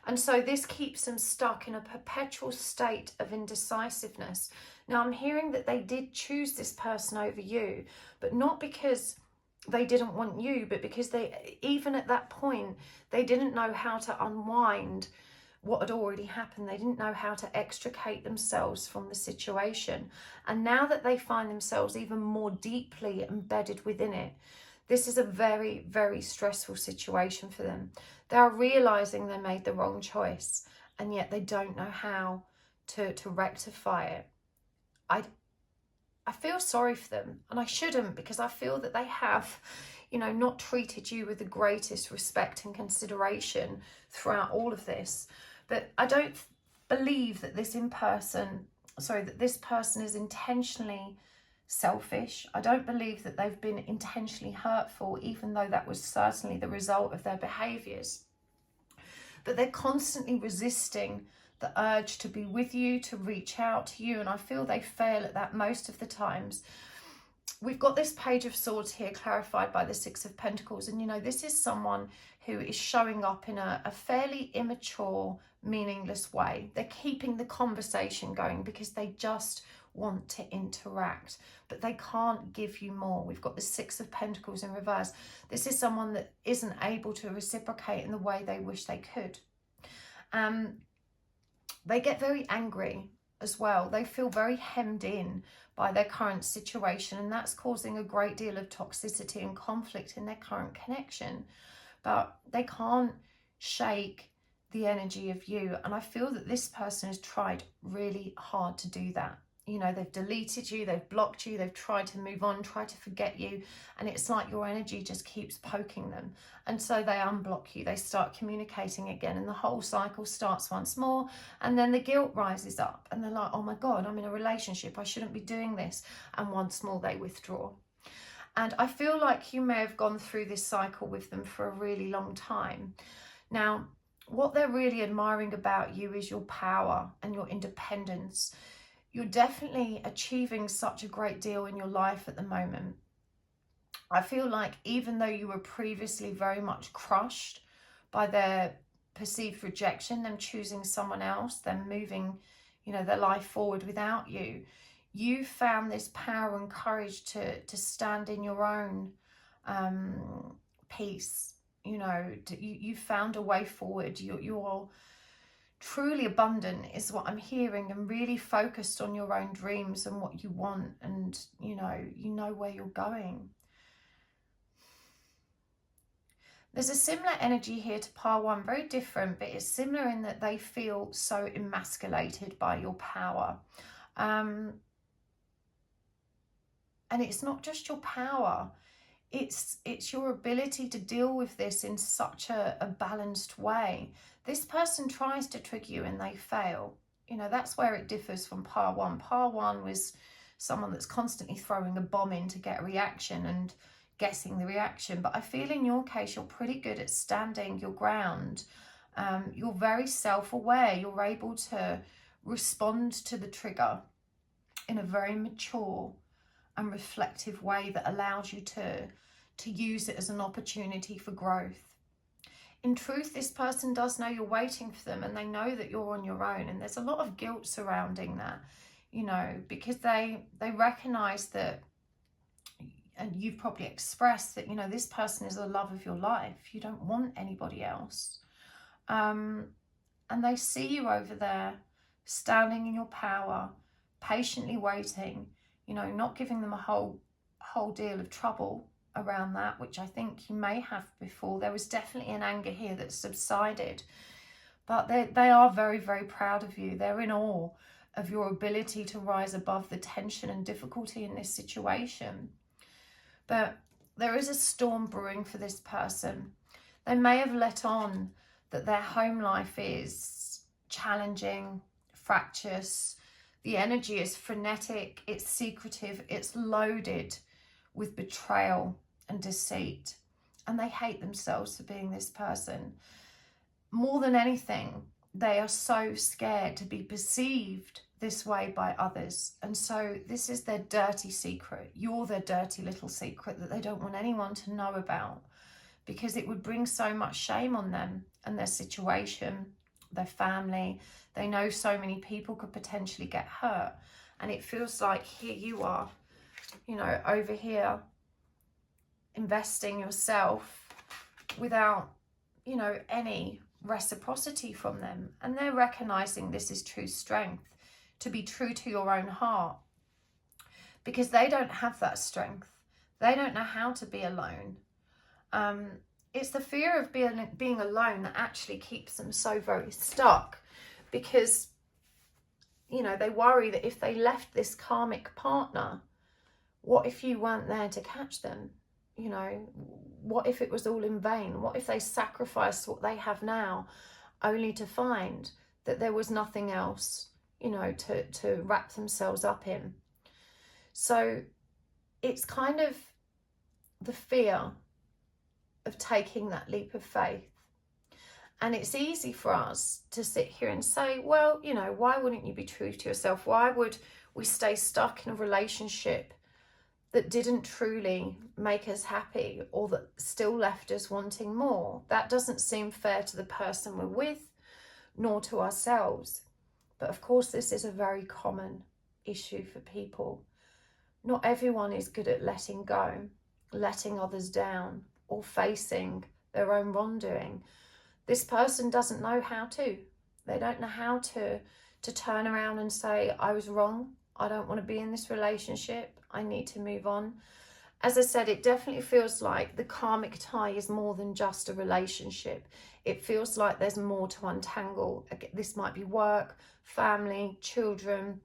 And so this keeps them stuck in a perpetual state of indecisiveness. Now I'm hearing that they did choose this person over you, but not because they didn't want you, but because they, even at that point, they didn't know how to unwind what had already happened. They didn't know how to extricate themselves from the situation. And now that they find themselves even more deeply embedded within it, this is a very, very stressful situation for them. They are realizing they made the wrong choice, and yet they don't know how to rectify it. I feel sorry for them, and I shouldn't, because I feel that they have, you know, not treated you with the greatest respect and consideration throughout all of this. But I don't believe that this person is intentionally selfish. I don't believe that they've been intentionally hurtful, even though that was certainly the result of their behaviors. But they're constantly resisting the urge to be with you, to reach out to you, and I feel they fail at that most of the times. We've got this Page of Swords here clarified by the Six of Pentacles, and you know, this is someone who is showing up in a fairly immature, meaningless way. They're keeping the conversation going because they just want to interact, but they can't give you more. We've got the Six of Pentacles in reverse. This is someone that isn't able to reciprocate in the way they wish they could. They get very angry as well. They feel very hemmed in by their current situation, and that's causing a great deal of toxicity and conflict in their current connection. But they can't shake the energy of you, and I feel that this person has tried really hard to do that. You know, they've deleted you, they've blocked you, they've tried to move on, tried to forget you, and it's like your energy just keeps poking them. And so they unblock you, they start communicating again, and the whole cycle starts once more. And then the guilt rises up, and they're like, oh my God, I'm in a relationship, I shouldn't be doing this. And once more they withdraw. And I feel like you may have gone through this cycle with them for a really long time. Now, what they're really admiring about you is your power and your independence. You're definitely achieving such a great deal in your life at the moment. I feel like even though you were previously very much crushed by their perceived rejection, them choosing someone else, them moving, you know, their life forward without you, you found this power and courage to stand in your own peace. You know, you found a way forward. You're truly abundant is what I'm hearing, and really focused on your own dreams and what you want, and you know where you're going. There's a similar energy here to pile one, very different, but it's similar in that they feel so emasculated by your power. And it's not just your power, it's your ability to deal with this in such a balanced way. This person tries to trick you and they fail. You know, that's where it differs from pile one. Pile one was someone that's constantly throwing a bomb in to get a reaction and guessing the reaction. But I feel in your case, you're pretty good at standing your ground. You're very self-aware. You're able to respond to the trigger in a very mature and reflective way that allows you to use it as an opportunity for growth. In truth, this person does know you're waiting for them, and they know that you're on your own, and there's a lot of guilt surrounding that, you know, because they recognize that, and you've probably expressed that, you know, this person is the love of your life. You don't want anybody else. And they see you over there, standing in your power, patiently waiting, you know, not giving them a whole deal of trouble around that, which I think you may have before. There was definitely an anger here that subsided, but they are very, very proud of you. They're in awe of your ability to rise above the tension and difficulty in this situation. But there is a storm brewing for this person. They may have let on that their home life is challenging, fractious. The energy is frenetic, it's secretive, it's loaded with betrayal and deceit. And they hate themselves for being this person. More than anything, they are so scared to be perceived this way by others. And so this is their dirty secret. You're their dirty little secret that they don't want anyone to know about, because it would bring so much shame on them and their situation, their family. They know so many people could potentially get hurt. And it feels like here you are, you know, over here, investing yourself without, you know, any reciprocity from them. And they're recognizing this is true strength, to be true to your own heart, because they don't have that strength. They don't know how to be alone. It's the fear of being alone that actually keeps them so very stuck, because, you know, they worry that if they left this karmic partner, what if you weren't there to catch them? You know, what if it was all in vain? What if they sacrificed what they have now only to find that there was nothing else, you know, to wrap themselves up in? So it's kind of the fear of taking that leap of faith. And it's easy for us to sit here and say, well, you know, why wouldn't you be true to yourself? Why would we stay stuck in a relationship that didn't truly make us happy, or that still left us wanting more? That doesn't seem fair to the person we're with, nor to ourselves. But of course, this is a very common issue for people. Not everyone is good at letting go, letting others down, or facing their own wrongdoing. This person doesn't know how to. They don't know how to turn around and say, I was wrong. I don't want to be in this relationship. I need to move on. As I said, it definitely feels like the karmic tie is more than just a relationship. It feels like there's more to untangle. This might be work, family, children.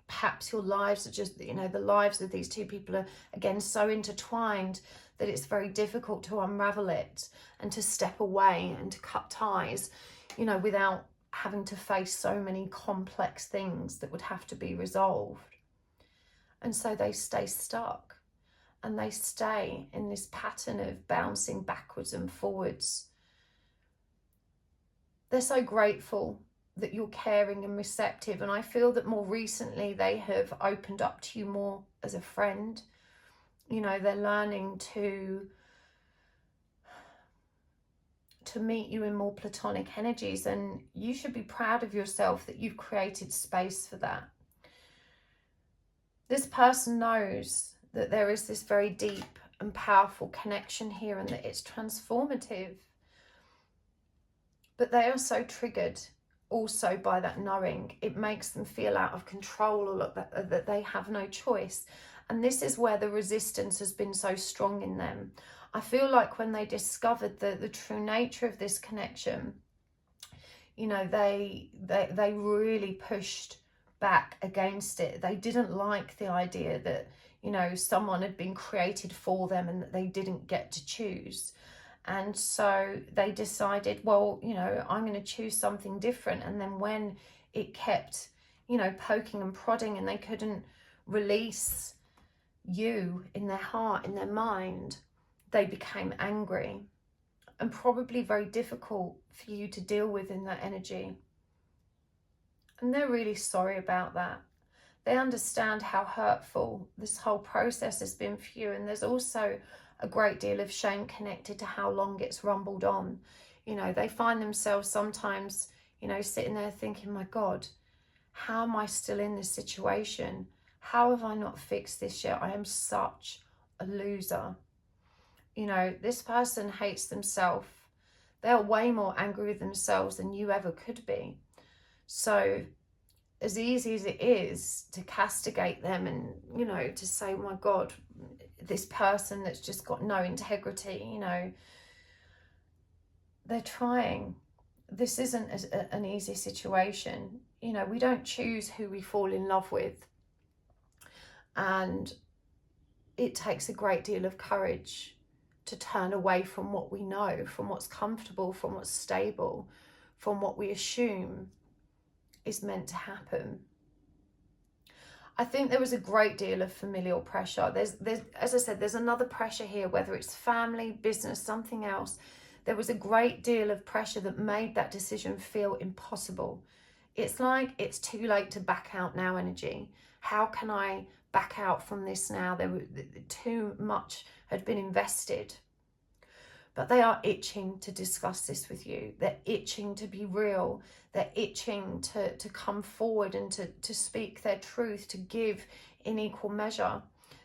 Perhaps your lives are just, you know, the lives of these two people are, again, so intertwined that it's very difficult to unravel it and to step away and to cut ties, you know, without having to face so many complex things that would have to be resolved. And so they stay stuck, and they stay in this pattern of bouncing backwards and forwards. They're so grateful that you're caring and receptive, and I feel that more recently they have opened up to you more as a friend. You know, they're learning to meet you in more platonic energies, and you should be proud of yourself that you've created space for that. This person knows that there is this very deep and powerful connection here, and that it's transformative. But they are so triggered also by that knowing. It makes them feel out of control, or that they have no choice. And this is where the resistance has been so strong in them. I feel like when they discovered the true nature of this connection, you know, they really pushed back against it. They didn't like the idea that, you know, someone had been created for them and that they didn't get to choose. And so they decided, well, you know, I'm going to choose something different. And then when it kept, you know, poking and prodding, and they couldn't release you in their heart, in their mind, they became angry, and probably very difficult for you to deal with in that energy. And they're really sorry about that. They understand how hurtful this whole process has been for you. And there's also a great deal of shame connected to how long it's rumbled on. You know, they find themselves sometimes, you know, sitting there thinking, my God, how am I still in this situation? How have I not fixed this yet? I am such a loser. You know, this person hates themselves. They're way more angry with themselves than you ever could be. So as easy as it is to castigate them and, you know, to say, oh my God, this person that's just got no integrity, you know, they're trying. This isn't an easy situation. You know, we don't choose who we fall in love with. And it takes a great deal of courage to turn away from what we know, from what's comfortable, from what's stable, from what we assume is meant to happen. I think there was a great deal of familial pressure. There's as I said, there's another pressure here, whether it's family, business, something else. there was a great deal of pressure that made that decision feel impossible. It's like it's too late to back out now energy. How can I back out from this now? Too much had been invested. But they are itching to discuss this with you. They're itching to be real. They're itching to come forward and to speak their truth, to give in equal measure.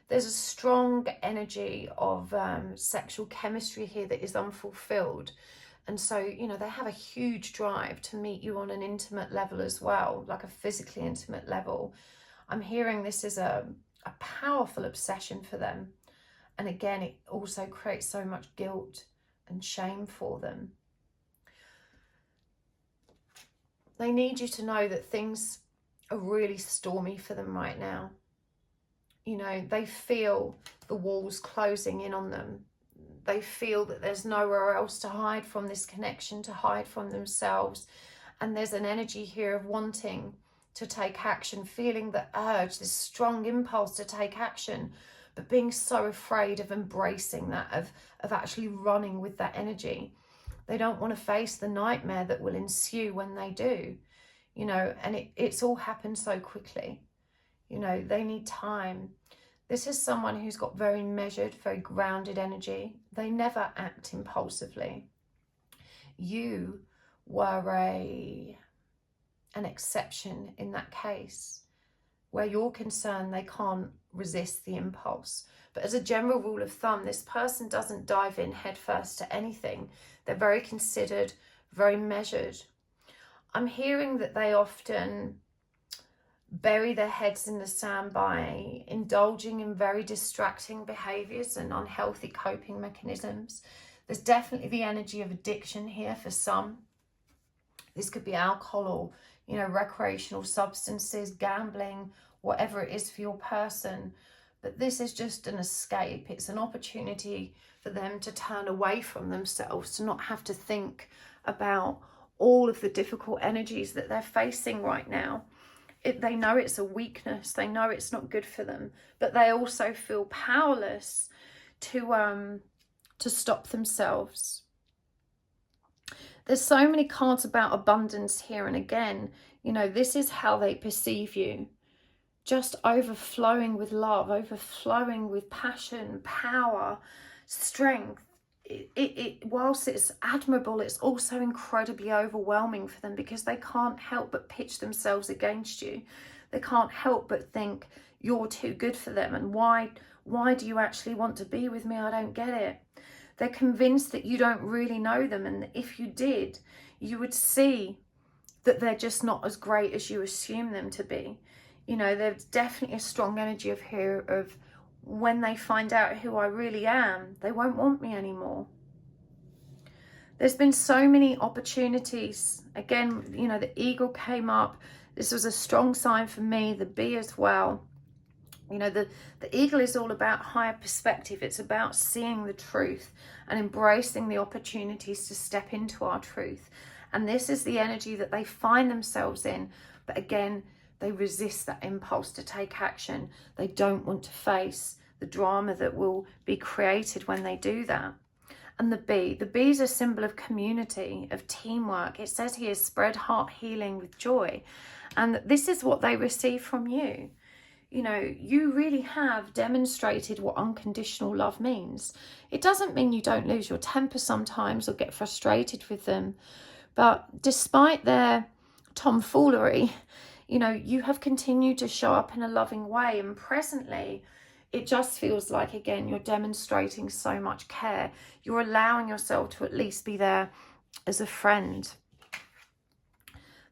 There's a strong energy of sexual chemistry here that is unfulfilled. And so, you know, they have a huge drive to meet you on an intimate level as well, like a physically intimate level. I'm hearing this is a powerful obsession for them. And again, it also creates so much guilt and shame for them. They need you to know that things are really stormy for them right now. You know, they feel the walls closing in on them. They feel that there's nowhere else to hide from this connection, to hide from themselves. And there's an energy here of wanting to take action, feeling the urge, this strong impulse to take action, but being so afraid of embracing that, of actually running with that energy. They don't want to face the nightmare that will ensue when they do, you know, and it's all happened so quickly. You know, they need time. This is someone who's got very measured, very grounded energy. They never act impulsively. You were an exception in that case. Where you're concerned, they can't resist the impulse. But as a general rule of thumb, this person doesn't dive in headfirst to anything. They're very considered, very measured. I'm hearing that they often bury their heads in the sand by indulging in very distracting behaviours and unhealthy coping mechanisms. There's definitely the energy of addiction here for some. This could be alcohol or, you know, recreational substances, gambling, whatever it is for your person. But this is just an escape. It's an opportunity for them to turn away from themselves, to not have to think about all of the difficult energies that they're facing right now. They know it's a weakness. They know it's not good for them, but they also feel powerless to stop themselves. There's so many cards about abundance here. And again, you know, this is how they perceive you. Just overflowing with love, overflowing with passion, power, strength. Whilst it's admirable, it's also incredibly overwhelming for them because they can't help but pitch themselves against you. They can't help but think you're too good for them. And why do you actually want to be with me? I don't get it. They're convinced that you don't really know them. And if you did, you would see that they're just not as great as you assume them to be. You know, there's definitely a strong energy of here of when they find out who I really am, they won't want me anymore. There's been so many opportunities. Again, you know, the eagle came up. This was a strong sign for me, the bee as well. You know, the eagle is all about higher perspective. It's about seeing the truth and embracing the opportunities to step into our truth. And this is the energy that they find themselves in. But again, they resist that impulse to take action. They don't want to face the drama that will be created when they do that. And the bee is a symbol of community, of teamwork. It says here, spread heart healing with joy. And this is what they receive from you. You know, you really have demonstrated what unconditional love means. It doesn't mean you don't lose your temper sometimes or get frustrated with them. But despite their tomfoolery, you know, you have continued to show up in a loving way. And presently, it just feels like, again, you're demonstrating so much care. You're allowing yourself to at least be there as a friend.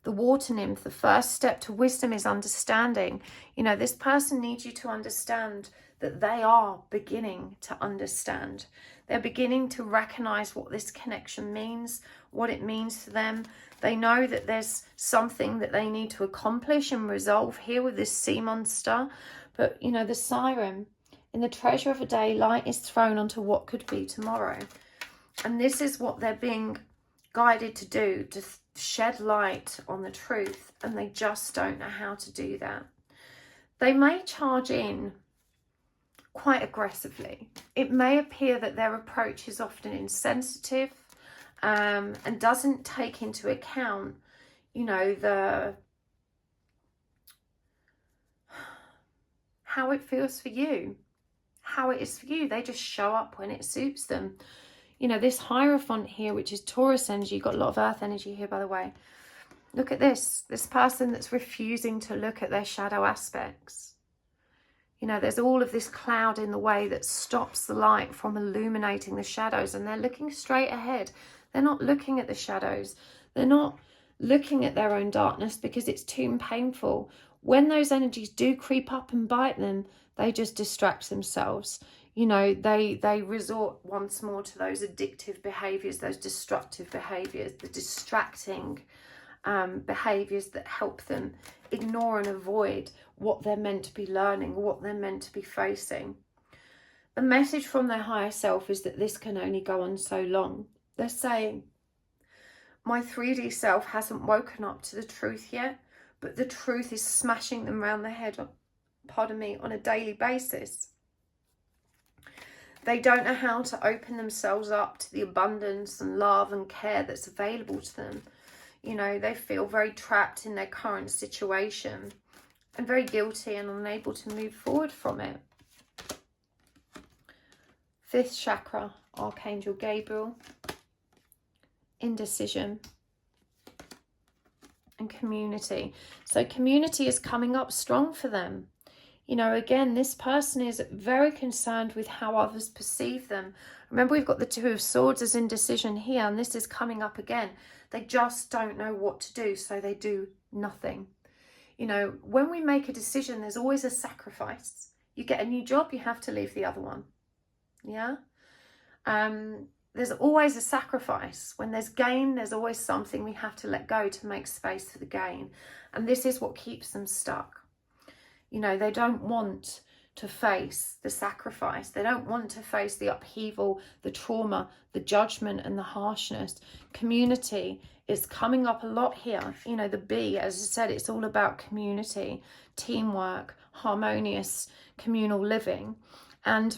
The water nymph, the first step to wisdom is understanding. You know, this person needs you to understand that they are beginning to understand. They're beginning to recognize what this connection means, what it means to them. They know that there's something that they need to accomplish and resolve here with this sea monster. But, you know, the siren, in the treasure of a day, light is thrown onto what could be tomorrow. And this is what they're being guided to do, to shed light on the truth. And they just don't know how to do that. They may charge in quite aggressively. It may appear that their approach is often insensitive, and doesn't take into account, you know, how it feels for you, how it is for you. They just show up when it suits them. You know, this Hierophant here, which is Taurus energy, you've got a lot of earth energy here, by the way. Look at this person that's refusing to look at their shadow aspects. You know, there's all of this cloud in the way that stops the light from illuminating the shadows, and they're looking straight ahead. They're not looking at the shadows. They're not looking at their own darkness because it's too painful. When those energies do creep up and bite them, they just distract themselves. You know, they resort once more to those addictive behaviours, those destructive behaviours, the distracting behaviours that help them ignore and avoid what they're meant to be learning, what they're meant to be facing. The message from their higher self is that this can only go on so long. They're saying, my 3D self hasn't woken up to the truth yet, but the truth is smashing them around the head, pardon me, on a daily basis. They don't know how to open themselves up to the abundance and love and care that's available to them. You know, they feel very trapped in their current situation and very guilty and unable to move forward from it. 5th chakra, Archangel Gabriel, indecision and community. So community is coming up strong for them. You know, again, this person is very concerned with how others perceive them. Remember, we've got the 2 of Swords as indecision here, and this is coming up again. They just don't know what to do, so they do nothing. You know, when we make a decision, there's always a sacrifice. You get a new job, you have to leave the other one. Yeah? There's always a sacrifice. When there's gain, there's always something we have to let go to make space for the gain. And this is what keeps them stuck. You know, they don't want to face the sacrifice. They don't want to face the upheaval, the trauma, the judgment and the harshness. Community is coming up a lot here. You know, the B, as I said, it's all about community, teamwork, harmonious communal living. And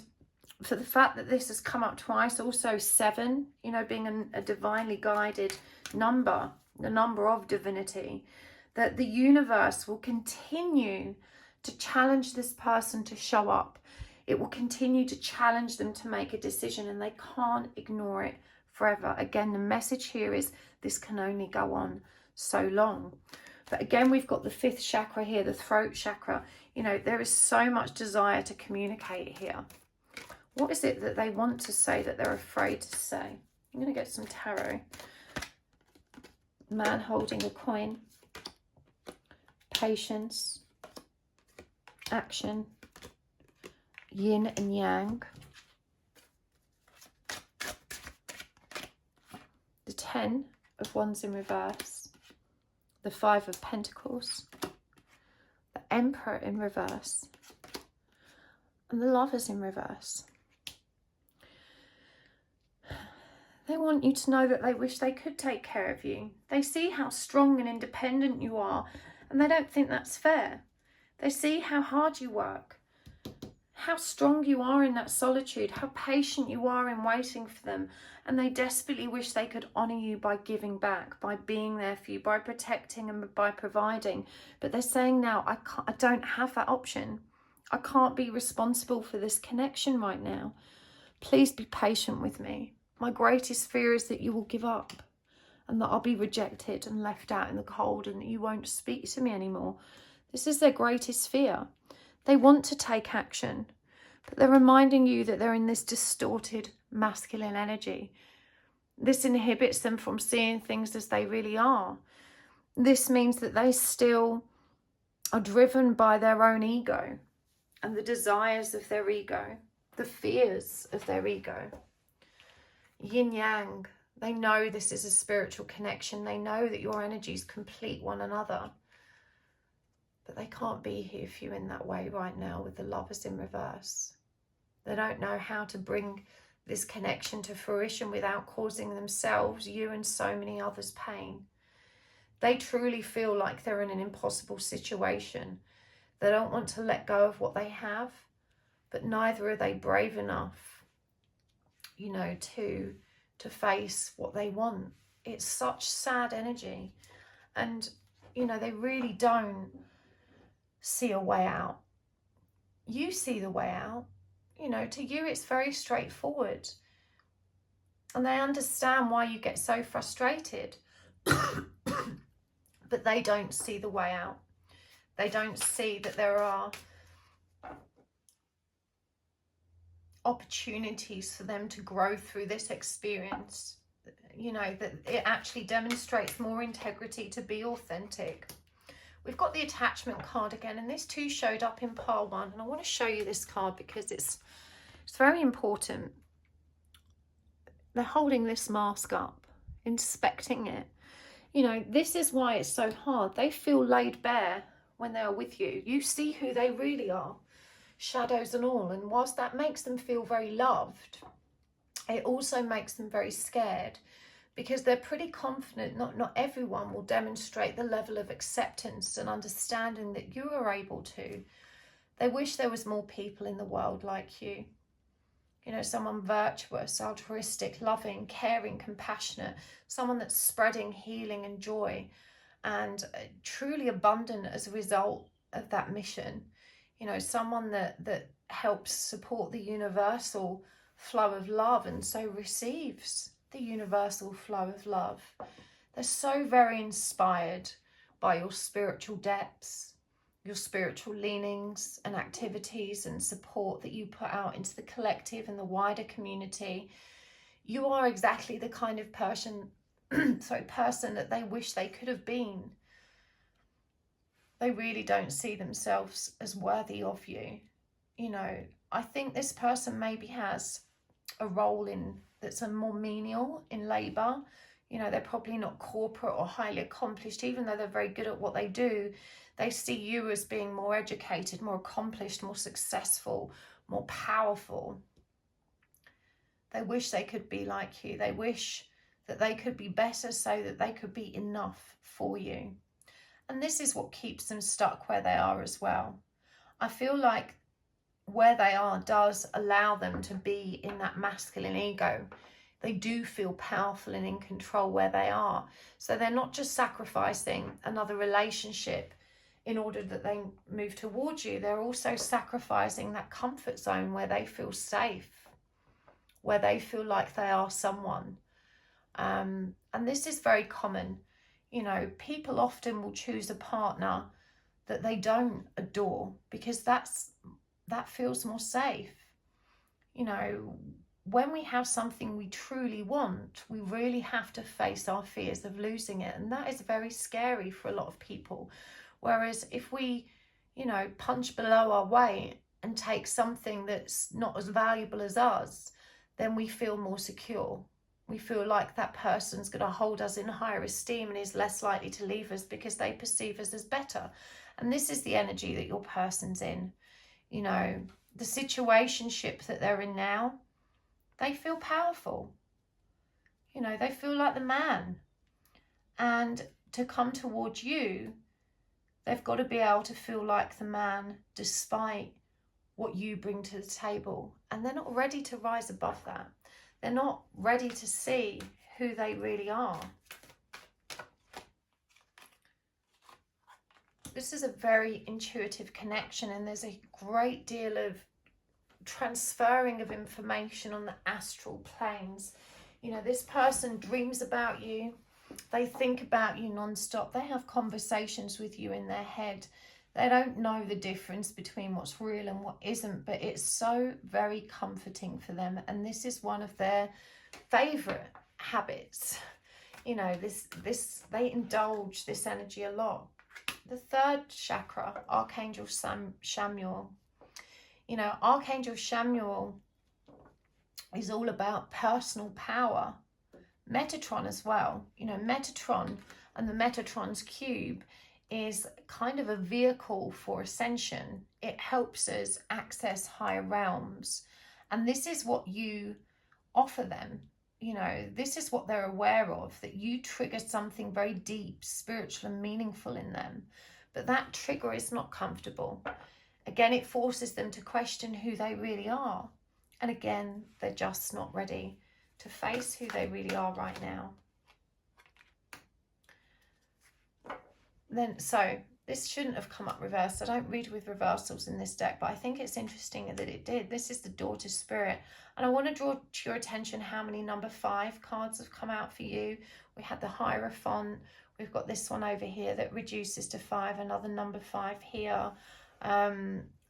for the fact that this has come up twice, also 7, you know, being a divinely guided number, the number of divinity, that the universe will continue to challenge this person to show up. It will continue to challenge them to make a decision, and they can't ignore it forever. Again, the message here is this can only go on so long. But again, we've got the 5th chakra here, the throat chakra. You know, there is so much desire to communicate here. What is it that they want to say that they're afraid to say? I'm going to get some tarot. Man holding a coin. Patience. Action. Yin and yang. The 10 of Wands in reverse. The 5 of Pentacles. The Emperor in reverse. And the Lovers in reverse. They want you to know that they wish they could take care of you. They see how strong and independent you are, and they don't think that's fair. They see how hard you work, how strong you are in that solitude, how patient you are in waiting for them, and they desperately wish they could honour you by giving back, by being there for you, by protecting and by providing. But they're saying now, I don't have that option. I can't be responsible for this connection right now. Please be patient with me. My greatest fear is that you will give up and that I'll be rejected and left out in the cold and that you won't speak to me anymore. This is their greatest fear. They want to take action, but they're reminding you that they're in this distorted masculine energy. This inhibits them from seeing things as they really are. This means that they still are driven by their own ego and the desires of their ego, the fears of their ego. Yin yang, they know this is a spiritual connection. They know that your energies complete one another. But they can't be here for you in that way right now with the Lovers in reverse. They don't know how to bring this connection to fruition without causing themselves, you and so many others pain. They truly feel like they're in an impossible situation. They don't want to let go of what they have, but neither are they brave enough, you know, to to face what they want. It's such sad energy. And, you know, they really don't see a way out. You see the way out. You know, to you it's very straightforward. And they understand why you get so frustrated. But they don't see the way out. They don't see that there are opportunities for them to grow through this experience. You know, that it actually demonstrates more integrity to be authentic. We've got the attachment card again, and this too showed up in pile 1. And I want to show you this card because it's very important. They're holding this mask up, inspecting it. You know, this is why it's so hard. They feel laid bare when they're with you. You see who they really are, shadows and all. And whilst that makes them feel very loved, it also makes them very scared, because they're pretty confident not everyone will demonstrate the level of acceptance and understanding that you are able to. They wish there was more people in the world like you. You know, someone virtuous, altruistic, loving, caring, compassionate, someone that's spreading healing and joy and truly abundant as a result of that mission. You know, someone that helps support the universal flow of love and so receives the universal flow of love. They're so very inspired by your spiritual depths, your spiritual leanings and activities and support that you put out into the collective and the wider community. You are exactly the kind of person that they wish they could have been. They really don't see themselves as worthy of you. You know, I think this person maybe has a role that's a more menial in labour. You know, they're probably not corporate or highly accomplished, even though they're very good at what they do. They see you as being more educated, more accomplished, more successful, more powerful. They wish they could be like you. They wish that they could be better so that they could be enough for you. And this is what keeps them stuck where they are as well. I feel like where they are does allow them to be in that masculine ego. They do feel powerful and in control where they are. So they're not just sacrificing another relationship in order that they move towards you. They're also sacrificing that comfort zone where they feel safe, where they feel like they are someone. And this is very common. You know, people often will choose a partner that they don't adore because that feels more safe. You know, when we have something we truly want, we really have to face our fears of losing it. And that is very scary for a lot of people. Whereas if we, you know, punch below our weight and take something that's not as valuable as us, then we feel more secure. We feel like that person's going to hold us in higher esteem and is less likely to leave us because they perceive us as better. And this is the energy that your person's in. You know, the situationship that they're in now, they feel powerful. You know, they feel like the man. And to come towards you, they've got to be able to feel like the man despite what you bring to the table. And they're not ready to rise above that. They're not ready to see who they really are. This is a very intuitive connection, and there's a great deal of transferring of information on the astral planes. You know, this person dreams about you. They think about you non-stop. They have conversations with you in their head. They don't know the difference between what's real and what isn't, but it's so very comforting for them. And this is one of their favorite habits. You know, they indulge this energy a lot. The third chakra, Archangel Samuel. You know, Archangel Samuel is all about personal power. Metatron as well. You know, Metatron and the Metatron's cube is kind of a vehicle for ascension. It helps us access higher realms. And this is what you offer them. You know, this is what they're aware of, that you trigger something very deep, spiritual and meaningful in them. But that trigger is not comfortable. Again, it forces them to question who they really are. And again, they're just not ready to face who they really are right now. Then, so this shouldn't have come up reversed. I don't read with reversals in this deck, but I think it's interesting that it did. This is the Daughter Spirit. And I want to draw to your attention how many number 5 cards have come out for you. We had the Hierophant. We've got this one over here that reduces to 5. Another number 5 here.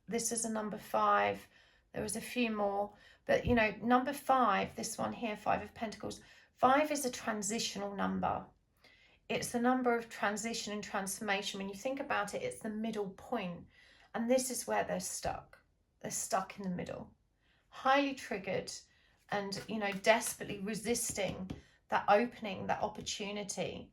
This is a number 5. There was a few more. But, you know, number 5, this one here, 5 of Pentacles. 5 is a transitional number. It's the number of transition and transformation. When you think about it, it's the middle point. And this is where they're stuck. They're stuck in the middle. Highly triggered and, you know, desperately resisting that opening, that opportunity.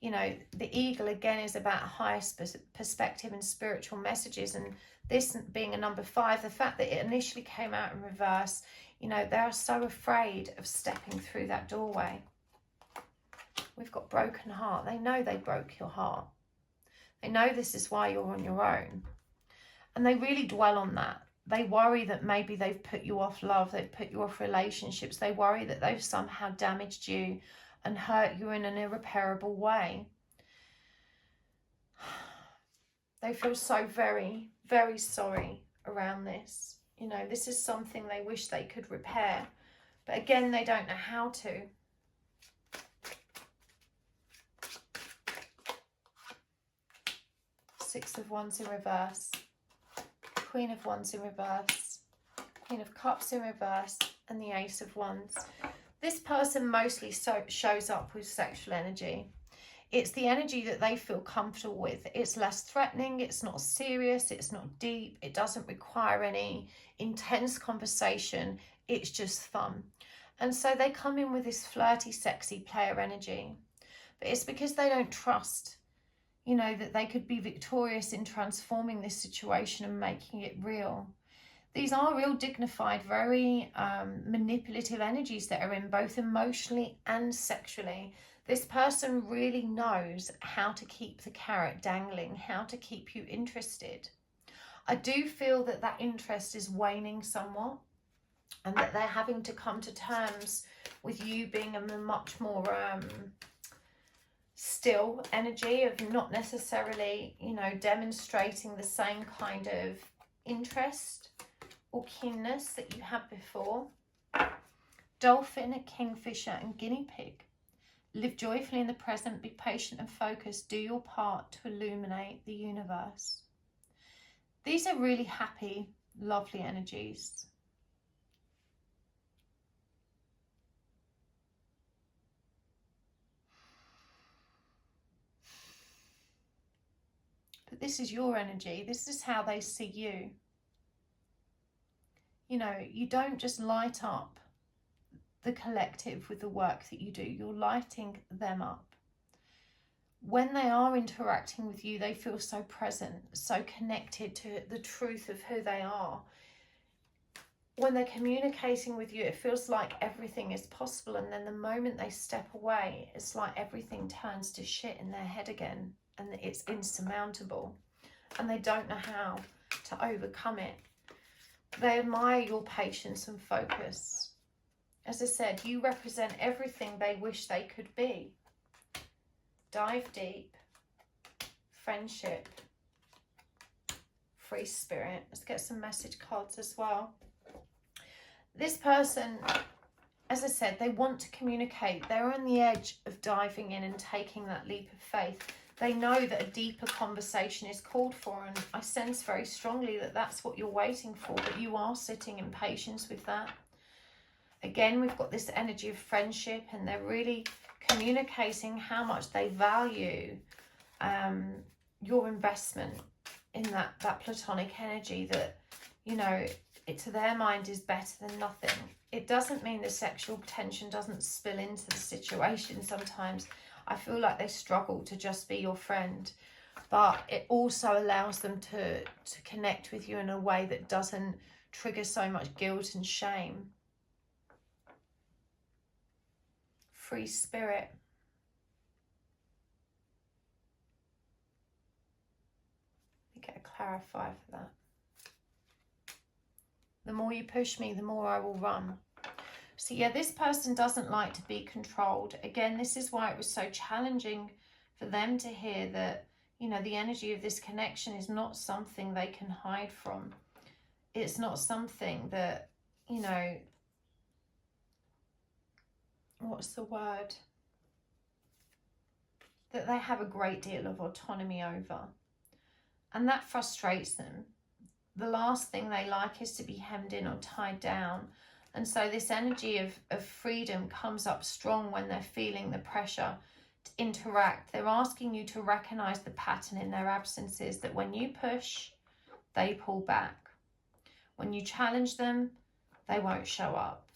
You know, the eagle, again, is about highest perspective and spiritual messages. And this being a number 5, the fact that it initially came out in reverse, you know, they are so afraid of stepping through that doorway. We've got broken heart. They know they broke your heart. They know this is why you're on your own. And they really dwell on that. They worry that maybe they've put you off love. They've put you off relationships. They worry that they've somehow damaged you and hurt you in an irreparable way. They feel so very, very sorry around this. You know, this is something they wish they could repair. But again, they don't know how to. Six of Wands in reverse, Queen of Wands in reverse, Queen of Cups in reverse, and the Ace of Wands. This person mostly shows up with sexual energy. It's the energy that they feel comfortable with. It's less threatening, it's not serious, it's not deep, it doesn't require any intense conversation, it's just fun. And so they come in with this flirty, sexy player energy. But it's because they don't trust, you know, that they could be victorious in transforming this situation and making it real. These are real dignified, very manipulative energies that are in both emotionally and sexually. This person really knows how to keep the carrot dangling, how to keep you interested. I do feel that that interest is waning somewhat and that they're having to come to terms with you being a much more still energy of not necessarily, you know, demonstrating the same kind of interest or keenness that you had before. Dolphin, a kingfisher and guinea pig. Live joyfully in the present, be patient and focused. Do your part to illuminate the universe. These are really happy, lovely energies. But this is your energy. This is how they see you. You know, you don't just light up the collective with the work that you do. You're lighting them up. When they are interacting with you, they feel so present, so connected to the truth of who they are. When they're communicating with you, it feels like everything is possible. And then the moment they step away, it's like everything turns to shit in their head again. And it's insurmountable. And they don't know how to overcome it. They admire your patience and focus. As I said, you represent everything they wish they could be. Dive deep. Friendship. Free spirit. Let's get some message cards as well. This person, as I said, they want to communicate. They're on the edge of diving in and taking that leap of faith. They know that a deeper conversation is called for, and I sense very strongly that that's what you're waiting for, but you are sitting in patience with that. Again, we've got this energy of friendship, and they're really communicating how much they value your investment in that platonic energy that, you know, it to their mind is better than nothing. It doesn't mean the sexual tension doesn't spill into the situation sometimes. I feel like they struggle to just be your friend, but it also allows them to connect with you in a way that doesn't trigger so much guilt and shame. Free spirit. Let me get a clarifier for that. The more you push me, the more I will run. So yeah, this person doesn't like to be controlled. Again, this is why it was so challenging for them to hear that, you know, the energy of this connection is not something they can hide from. It's not something that, you know, what's the word? That they have a great deal of autonomy over. And that frustrates them. The last thing they like is to be hemmed in or tied down. And so this energy of freedom comes up strong when they're feeling the pressure to interact. They're asking you to recognize the pattern in their absences, that when you push, they pull back. When you challenge them, they won't show up.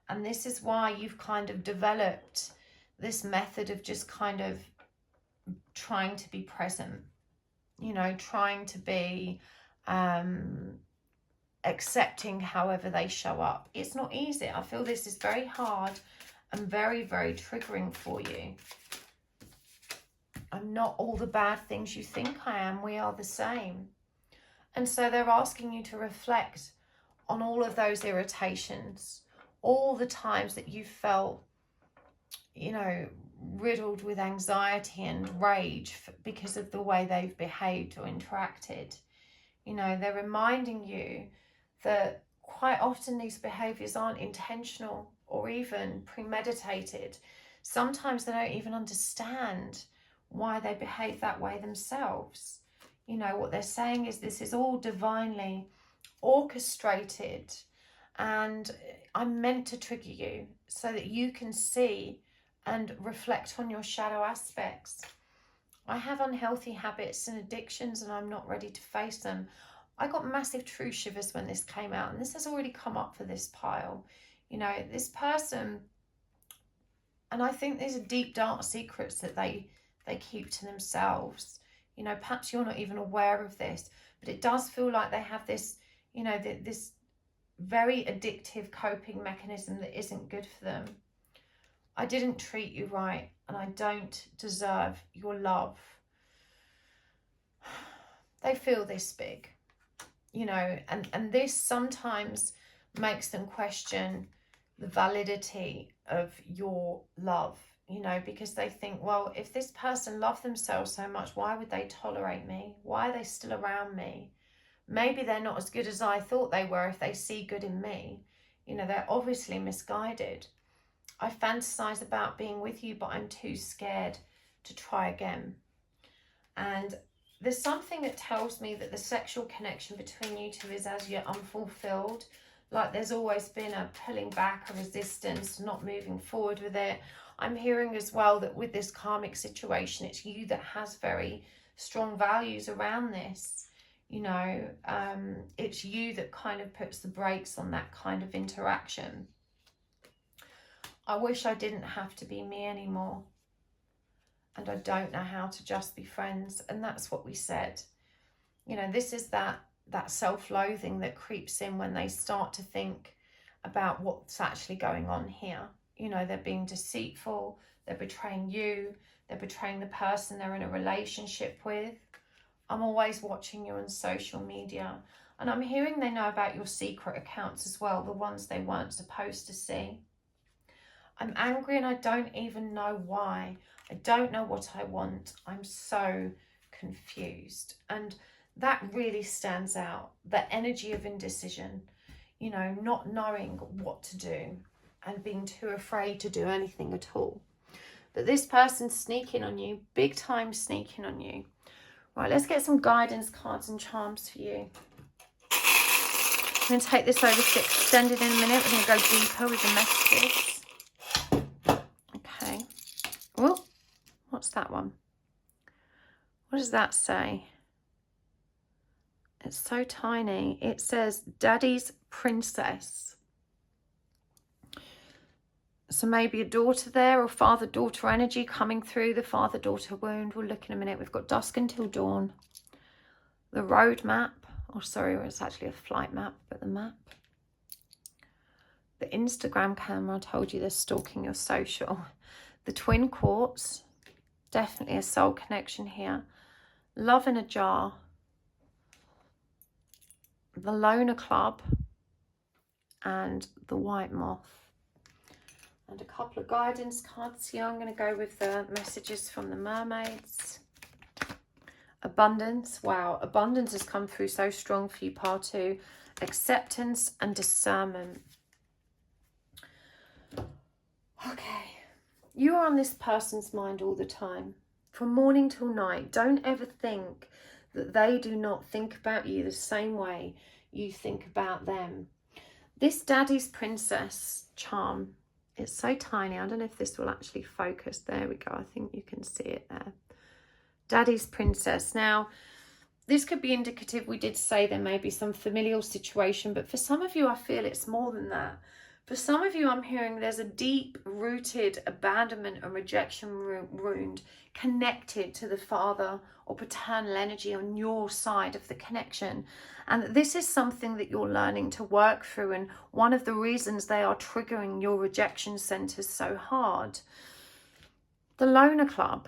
And this is why you've kind of developed this method of just kind of trying to be present, you know, trying to be accepting however they show up. It's not easy. I feel this is very hard and very, very triggering for you. I'm not all the bad things you think I am. We are the same. And so they're asking you to reflect on all of those irritations, all the times that you felt, you know, riddled with anxiety and rage because of the way they've behaved or interacted. You know, they're reminding you that quite often these behaviors aren't intentional or even premeditated. Sometimes they don't even understand why they behave that way themselves. You know, what they're saying is this is all divinely orchestrated, and I'm meant to trigger you so that you can see and reflect on your shadow aspects. I have unhealthy habits and addictions and I'm not ready to face them. I got massive truth shivers when this came out, and this has already come up for this pile. You know, this person, and I think these are deep, dark secrets that they keep to themselves. You know, perhaps you're not even aware of this, but it does feel like they have this, you know, this very addictive coping mechanism that isn't good for them. I didn't treat you right, and I don't deserve your love. They feel this big, you know, and this sometimes makes them question the validity of your love, you know, because they think, well, if this person loved themselves so much, why would they tolerate me? Why are they still around me? Maybe they're not as good as I thought they were if they see good in me. You know, they're obviously misguided. I fantasize about being with you, but I'm too scared to try again. And there's something that tells me that the sexual connection between you two is as yet unfulfilled. Like there's always been a pulling back, a resistance, not moving forward with it. I'm hearing as well that with this karmic situation, it's you that has very strong values around this. You know, it's you that kind of puts the brakes on that kind of interaction. I wish I didn't have to be me anymore. And I don't know how to just be friends. And that's what we said. You know, this is that self-loathing that creeps in when they start to think about what's actually going on here. You know, they're being deceitful, they're betraying you, they're betraying the person they're in a relationship with. I'm always watching you on social media, and I'm hearing they know about your secret accounts as well, the ones they weren't supposed to see. I'm angry and I don't even know why. I don't know what I want. I'm so confused. And that really stands out. The energy of indecision, you know, not knowing what to do and being too afraid to do anything at all. But this person's sneaking on you, big time sneaking on you. Right, let's get some guidance cards and charms for you. I'm going to take this over to extended in a minute. We're going to go deeper with the messages. Okay. Oh, what's that one? What does that say? It's so tiny. It says Daddy's Princess. So maybe a daughter there, or father-daughter energy coming through the father-daughter wound. We'll look in a minute. We've got Dusk Until Dawn. The road map. Oh, sorry, it's actually a flight map, but the map. The Instagram camera, I told you they're stalking your social. The twin quartz. Definitely a soul connection here. Love in a jar. The loner club. And the white moth. and a couple of guidance cards here. I'm going to go with the messages from the mermaids. Abundance. Wow, abundance has come through so strong for you, part 2. Acceptance and discernment. Okay, you are on this person's mind all the time, from morning till night. Don't ever think that they do not think about you the same way you think about them. This Daddy's Princess charm, it's so tiny. I don't know if this will actually focus. There we go. I think you can see it there. Daddy's Princess. Now, this could be indicative. We did say there may be some familial situation, but for some of you, I feel it's more than that. For some of you, I'm hearing there's a deep-rooted abandonment and rejection wound connected to the father or paternal energy on your side of the connection. And this is something that you're learning to work through, and one of the reasons they are triggering your rejection centers so hard. The Loner Club.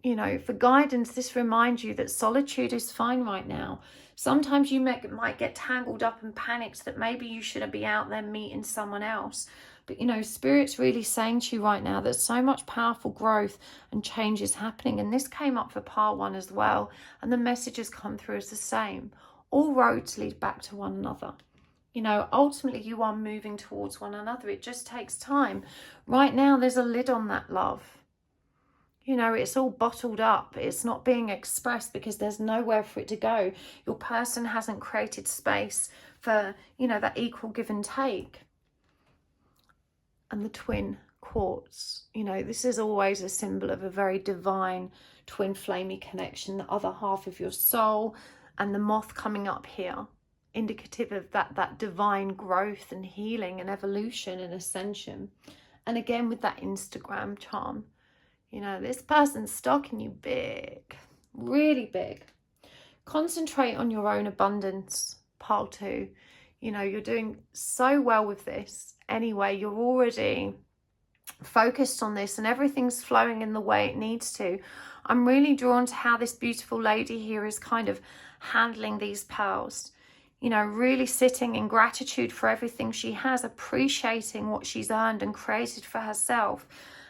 You know, for guidance, this reminds you that solitude is fine right now. Sometimes you might get tangled up and panicked that maybe you should be out there meeting someone else. But, you know, Spirit's really saying to you right now that so much powerful growth and change is happening. And this came up for part 1 as well. And the messages come through as the same. All roads lead back to one another. You know, ultimately you are moving towards one another. It just takes time. Right now there's a lid on that love. You know, it's all bottled up. It's not being expressed because there's nowhere for it to go. Your person hasn't created space for, you know, that equal give and take. And the twin quartz, you know, this is always a symbol of a very divine twin flamey connection, the other half of your soul, and the moth coming up here, indicative of that divine growth and healing and evolution and ascension. And again with that Instagram charm. You know, this person's stalking you big, really big. Concentrate on your own abundance, part 2. You know, you're doing so well with this. Anyway, you're already focused on this and everything's flowing in the way it needs to. I'm really drawn to how this beautiful lady here is kind of handling these pearls. You know, really sitting in gratitude for everything she has, appreciating what she's earned and created for herself.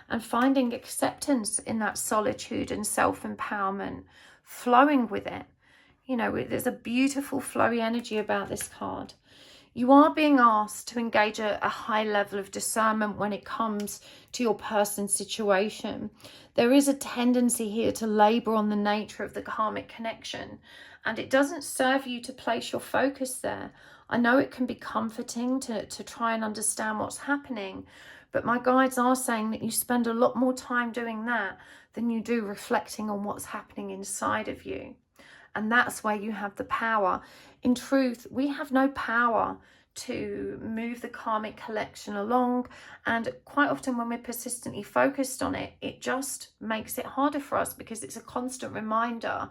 And finding acceptance in that solitude and self-empowerment, flowing with it. You know, there's a beautiful flowy energy about this card. You are being asked to engage a high level of discernment when it comes to your person's situation. There is a tendency here to labor on the nature of the karmic connection, and it doesn't serve you to place your focus there. I know it can be comforting to try and understand what's happening, but my guides are saying that you spend a lot more time doing that than you do reflecting on what's happening inside of you. And that's where you have the power. In truth, we have no power to move the karmic collection along. And quite often when we're persistently focused on it, it just makes it harder for us because it's a constant reminder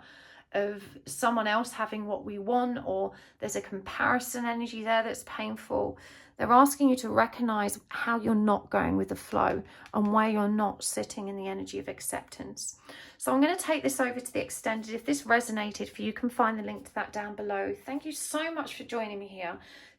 of someone else having what we want, or there's a comparison energy there that's painful. They're asking you to recognize how you're not going with the flow and where you're not sitting in the energy of acceptance. So I'm going to take this over to the extended. If this resonated for you, you can find the link to that down below. Thank you so much for joining me here.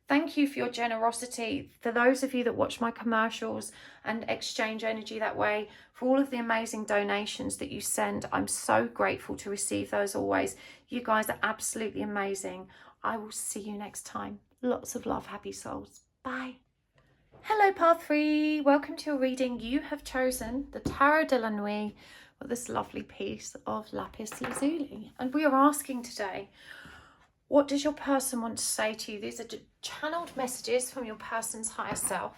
Thank you for your generosity. For those of you that watch my commercials and exchange energy that way, for all of the amazing donations that you send, I'm so grateful to receive those always. You guys are absolutely amazing. I will see you next time. Lots of love, happy souls. Bye. Hello, Path 3. Welcome to your reading. You have chosen the Tarot de la Nuit with this lovely piece of lapis lazuli. And we are asking today, what does your person want to say to you? These are channeled messages from your person's higher self.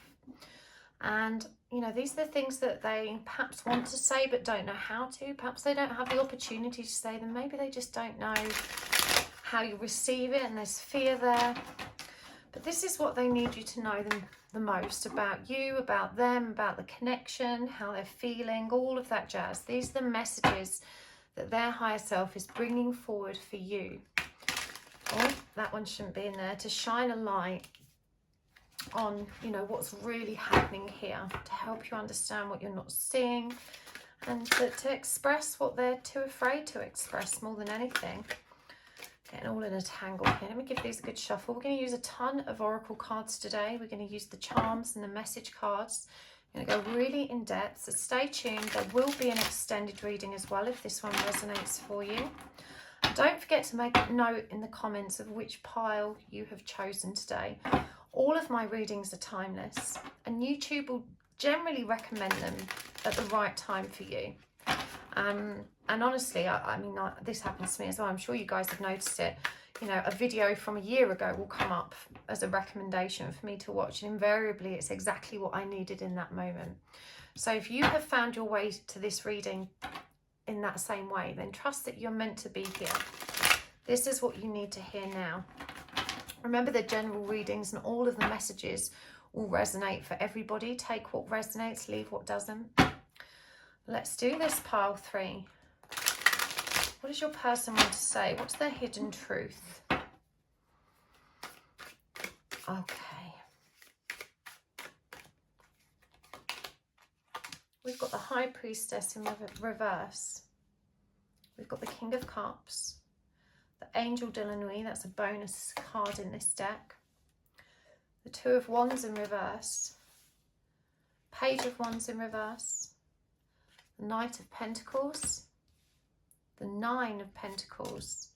And, you know, these are the things that they perhaps want to say but don't know how to. Perhaps they don't have the opportunity to say them. Maybe they just don't know how you receive it and there's fear there. But this is what they need you to know the most about you, about them, about the connection, how they're feeling, all of that jazz. These are the messages that their higher self is bringing forward for you. Oh, that one shouldn't be in there. To shine a light on, you know, what's really happening here, to help you understand what you're not seeing, and to express what they're too afraid to express more than anything. Getting all in a tangle here. Let me give these a good shuffle. We're going to use a ton of oracle cards today. We're going to use the charms and the message cards. I'm going to go really in depth, so stay tuned. There will be an extended reading as well if this one resonates for you. And don't forget to make a note in the comments of which pile you have chosen today. All of my readings are timeless, and YouTube will generally recommend them at the right time for you. And honestly, I mean, this happens to me as well. I'm sure you guys have noticed it. You know, a video from a year ago will come up as a recommendation for me to watch, and invariably it's exactly what I needed in that moment. So if you have found your way to this reading in that same way, then trust that you're meant to be here. This is what you need to hear now. Remember, the general readings and all of the messages will resonate for everybody. Take what resonates, leave what doesn't. Let's do this, pile 3. What does your person want to say? What's their hidden truth? Okay. We've got the High Priestess in reverse. We've got the King of Cups. The Angel de la Nuit, that's a bonus card in this deck. The Two of Wands in reverse. Page of Wands in reverse. The Knight of Pentacles. The 9 of Pentacles,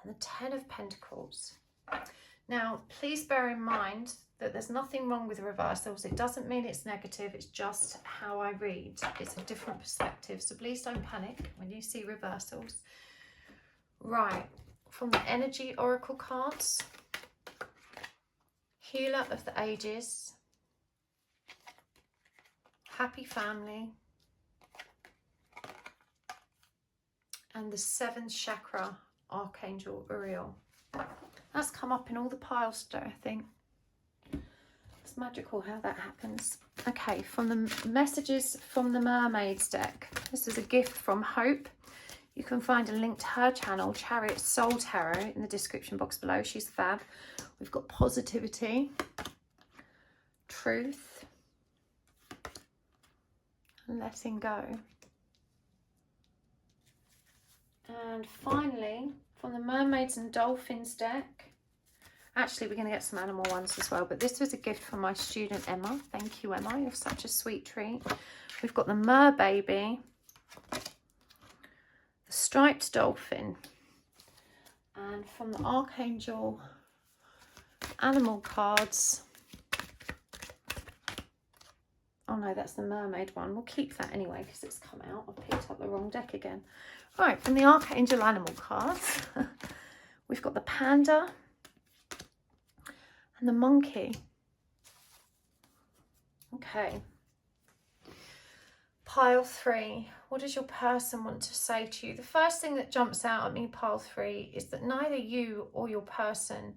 and the 10 of Pentacles. Now, please bear in mind that there's nothing wrong with reversals. It doesn't mean it's negative. It's just how I read. It's a different perspective. So please don't panic when you see reversals. Right, from the Energy Oracle cards, Healer of the Ages, Happy Family, and the 7th chakra, Archangel Uriel. That's come up in all the piles today, I think. It's magical how that happens. Okay, from the messages from the Mermaids deck. This is a gift from Hope. You can find a link to her channel, Chariot Soul Tarot, in the description box below. She's fab. We've got positivity, truth, and letting go. And finally, from the Mermaids and Dolphins deck, actually we're going to get some animal ones as well, but this was a gift from my student Emma. Thank you, Emma, you're such a sweet treat. We've got the Merbaby, the Striped Dolphin, and from the Archangel animal cards, oh no, that's the Mermaid one. We'll keep that anyway because it's come out. I've picked up the wrong deck again. Right, from the Archangel animal cards, we've got the panda and the monkey. Okay. Pile 3, what does your person want to say to you? The first thing that jumps out at me, pile 3, is that neither you or your person,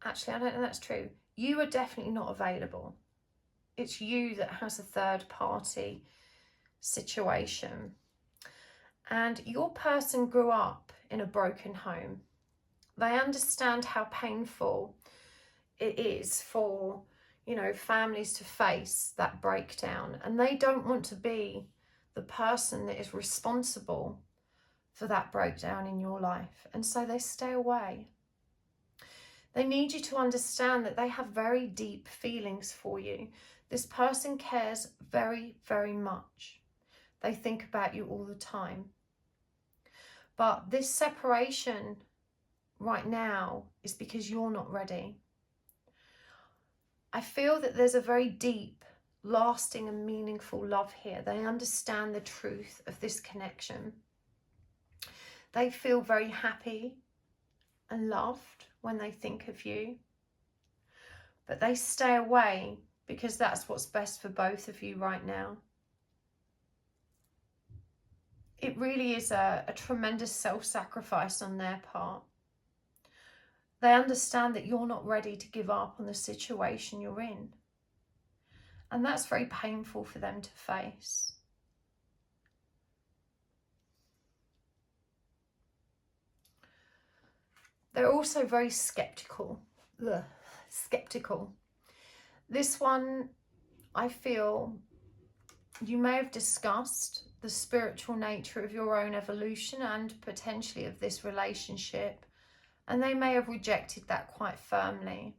actually, I don't know that's true. You are definitely not available. It's you that has a third party situation. And your person grew up in a broken home. They understand how painful it is for, you know, families to face that breakdown. And they don't want to be the person that is responsible for that breakdown in your life. And so they stay away. They need you to understand that they have very deep feelings for you. This person cares very, very much. They think about you all the time. But this separation right now is because you're not ready. I feel that there's a very deep, lasting and meaningful love here. They understand the truth of this connection. They feel very happy and loved when they think of you. But they stay away because that's what's best for both of you right now. It really is a tremendous self-sacrifice on their part. They understand that you're not ready to give up on the situation you're in. And that's very painful for them to face. They're also very skeptical. Skeptical. This one, I feel you may have discussed the spiritual nature of your own evolution and potentially of this relationship, and they may have rejected that quite firmly.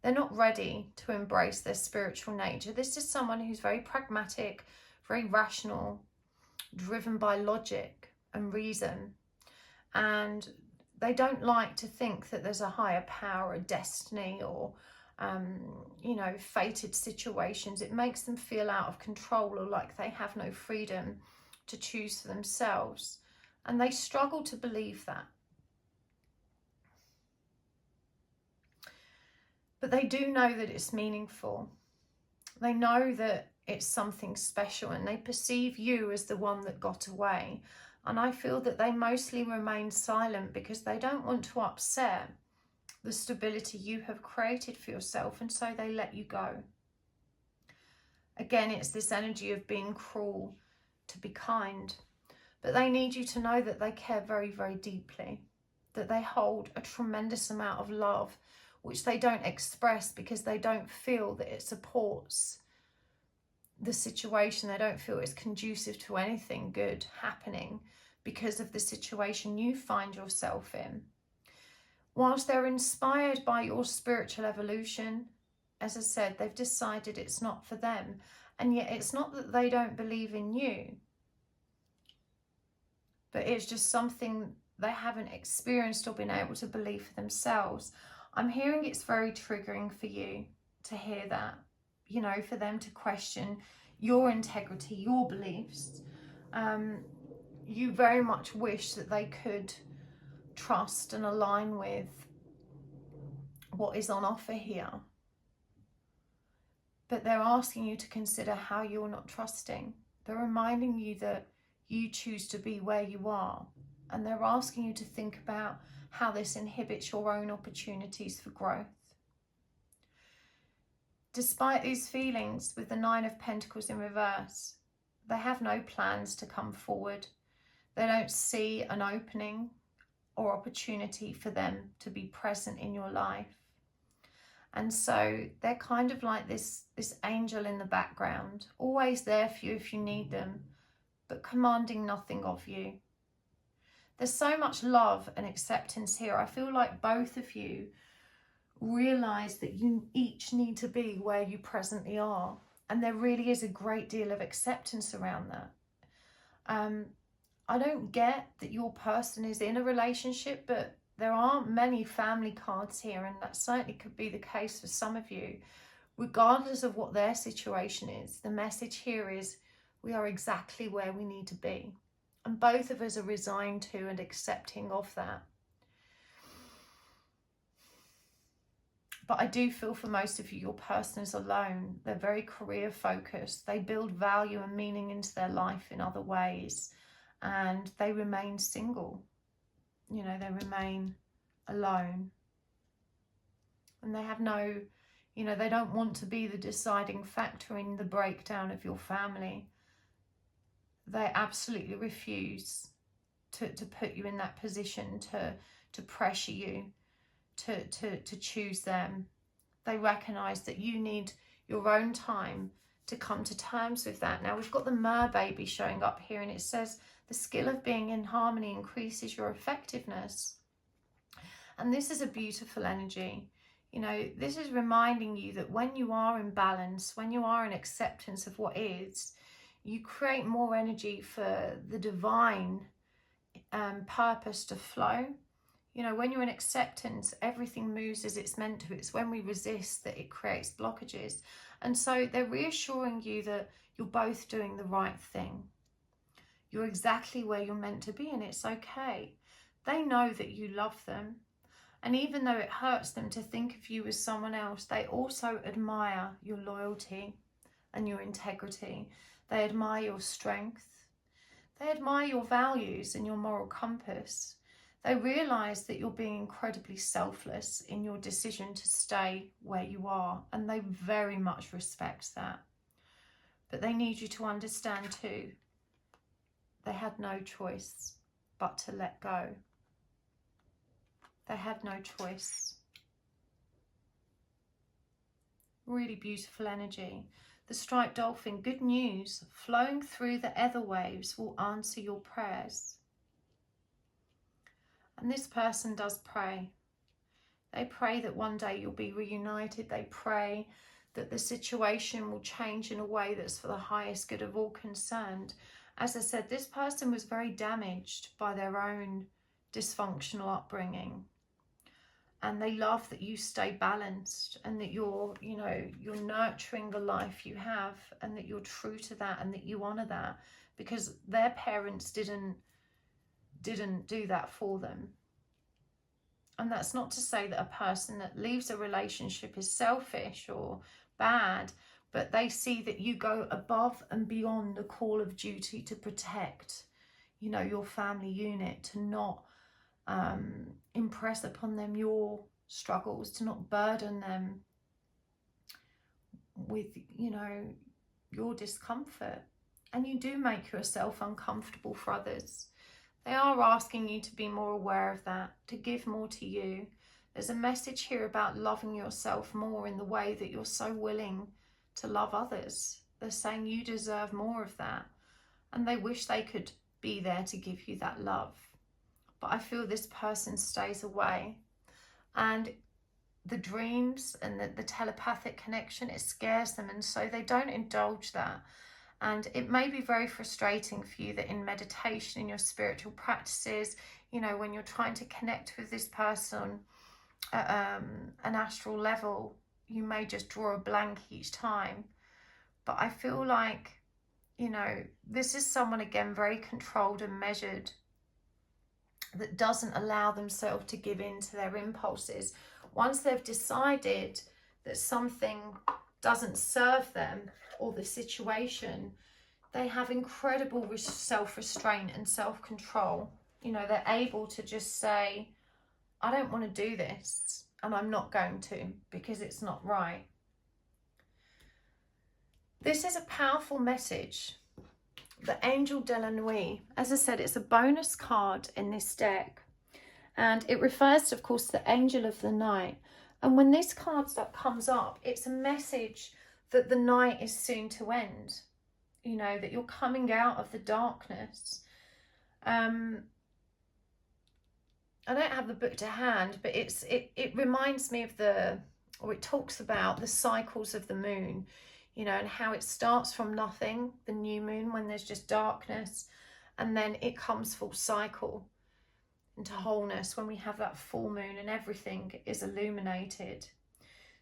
They're not ready to embrace their spiritual nature. This is someone who's very pragmatic, very rational, driven by logic and reason. And they don't like to think that there's a higher power, a destiny, or, you know, fated situations. It makes them feel out of control, or like they have no freedom to choose for themselves. And they struggle to believe that. But they do know that it's meaningful. They know that it's something special, and they perceive you as the one that got away. And I feel that they mostly remain silent because they don't want to upset the stability you have created for yourself, and so they let you go. Again, it's this energy of being cruel to be kind. But they need you to know that they care very, very deeply, that they hold a tremendous amount of love, which they don't express because they don't feel that it supports the situation. They don't feel it's conducive to anything good happening because of the situation you find yourself in. Whilst they're inspired by your spiritual evolution, as I said, they've decided it's not for them. And yet it's not that they don't believe in you, but it's just something they haven't experienced or been able to believe for themselves. I'm hearing it's very triggering for you to hear that, you know, for them to question your integrity, your beliefs. You very much wish that they could trust and align with what is on offer here. But they're asking you to consider how you're not trusting. They're reminding you that you choose to be where you are. And they're asking you to think about how this inhibits your own opportunities for growth. Despite these feelings with the Nine of Pentacles in reverse, they have no plans to come forward. They don't see an opening or opportunity for them to be present in your life. And so they're kind of like this angel in the background, always there for you if you need them, but commanding nothing of you. There's so much love and acceptance here. I feel like both of you realize that you each need to be where you presently are. And there really is a great deal of acceptance around that. I don't get that your person is in a relationship, but there are many family cards here, and that certainly could be the case for some of you. Regardless of what their situation is, the message here is we are exactly where we need to be. And both of us are resigned to and accepting of that. But I do feel for most of you, your person is alone. They're very career focused. They build value and meaning into their life in other ways. And they remain single. You know, they remain alone. And they have no, you know, they don't want to be the deciding factor in the breakdown of your family. They absolutely refuse to put you in that position, to pressure you to choose them. They recognise that you need your own time to come to terms with that. Now we've got the Mermaid showing up here, and it says the skill of being in harmony increases your effectiveness. And this is a beautiful energy. You know, this is reminding you that when you are in balance, when you are in acceptance of what is, you create more energy for the divine purpose to flow. You know, when you're in acceptance, everything moves as it's meant to. It's when we resist that it creates blockages. And so they're reassuring you that you're both doing the right thing. You're exactly where you're meant to be, and it's okay. They know that you love them. And even though it hurts them to think of you as someone else, they also admire your loyalty and your integrity. They admire your strength. They admire your values and your moral compass. They realise that you're being incredibly selfless in your decision to stay where you are, and they very much respect that. But they need you to understand too, they had no choice but to let go. They had no choice. Really beautiful energy. The striped dolphin, good news, flowing through the ether waves will answer your prayers. And this person does pray. They pray that one day you'll be reunited. They pray that the situation will change in a way that's for the highest good of all concerned. As I said, this person was very damaged by their own dysfunctional upbringing. And they love that you stay balanced and that you're nurturing the life you have, and that you're true to that, and that you honor that, because their parents didn't do that for them. And that's not to say that a person that leaves a relationship is selfish or bad, but they see that you go above and beyond the call of duty to protect, your family unit, to not impress upon them your struggles, to not burden them with, your discomfort. And you do make yourself uncomfortable for others. They are asking you to be more aware of that, to give more to you. There's a message here about loving yourself more in the way that you're so willing to love others. They're saying you deserve more of that, and they wish they could be there to give you that love. But I feel this person stays away, and the dreams and the telepathic connection, it scares them, and so they don't indulge that. And it may be very frustrating for you that in meditation, in your spiritual practices, when you're trying to connect with this person at an astral level, you may just draw a blank each time. But I feel like, this is someone, again, very controlled and measured, that doesn't allow themselves to give in to their impulses. Once they've decided that something doesn't serve them or the situation, they have incredible self-restraint and self-control. They're able to just say, I don't want to do this, and I'm not going to, because it's not right. This is a powerful message. The Angel de la Nuit, as I said, it's a bonus card in this deck, and it refers, of course, to the Angel of the Night. And when this card comes up, it's a message that the night is soon to end, that you're coming out of the darkness. I don't have the book to hand, but it reminds me of it talks about the cycles of the moon, and how it starts from nothing, the new moon, when there's just darkness, and then it comes full cycle into wholeness when we have that full moon and everything is illuminated.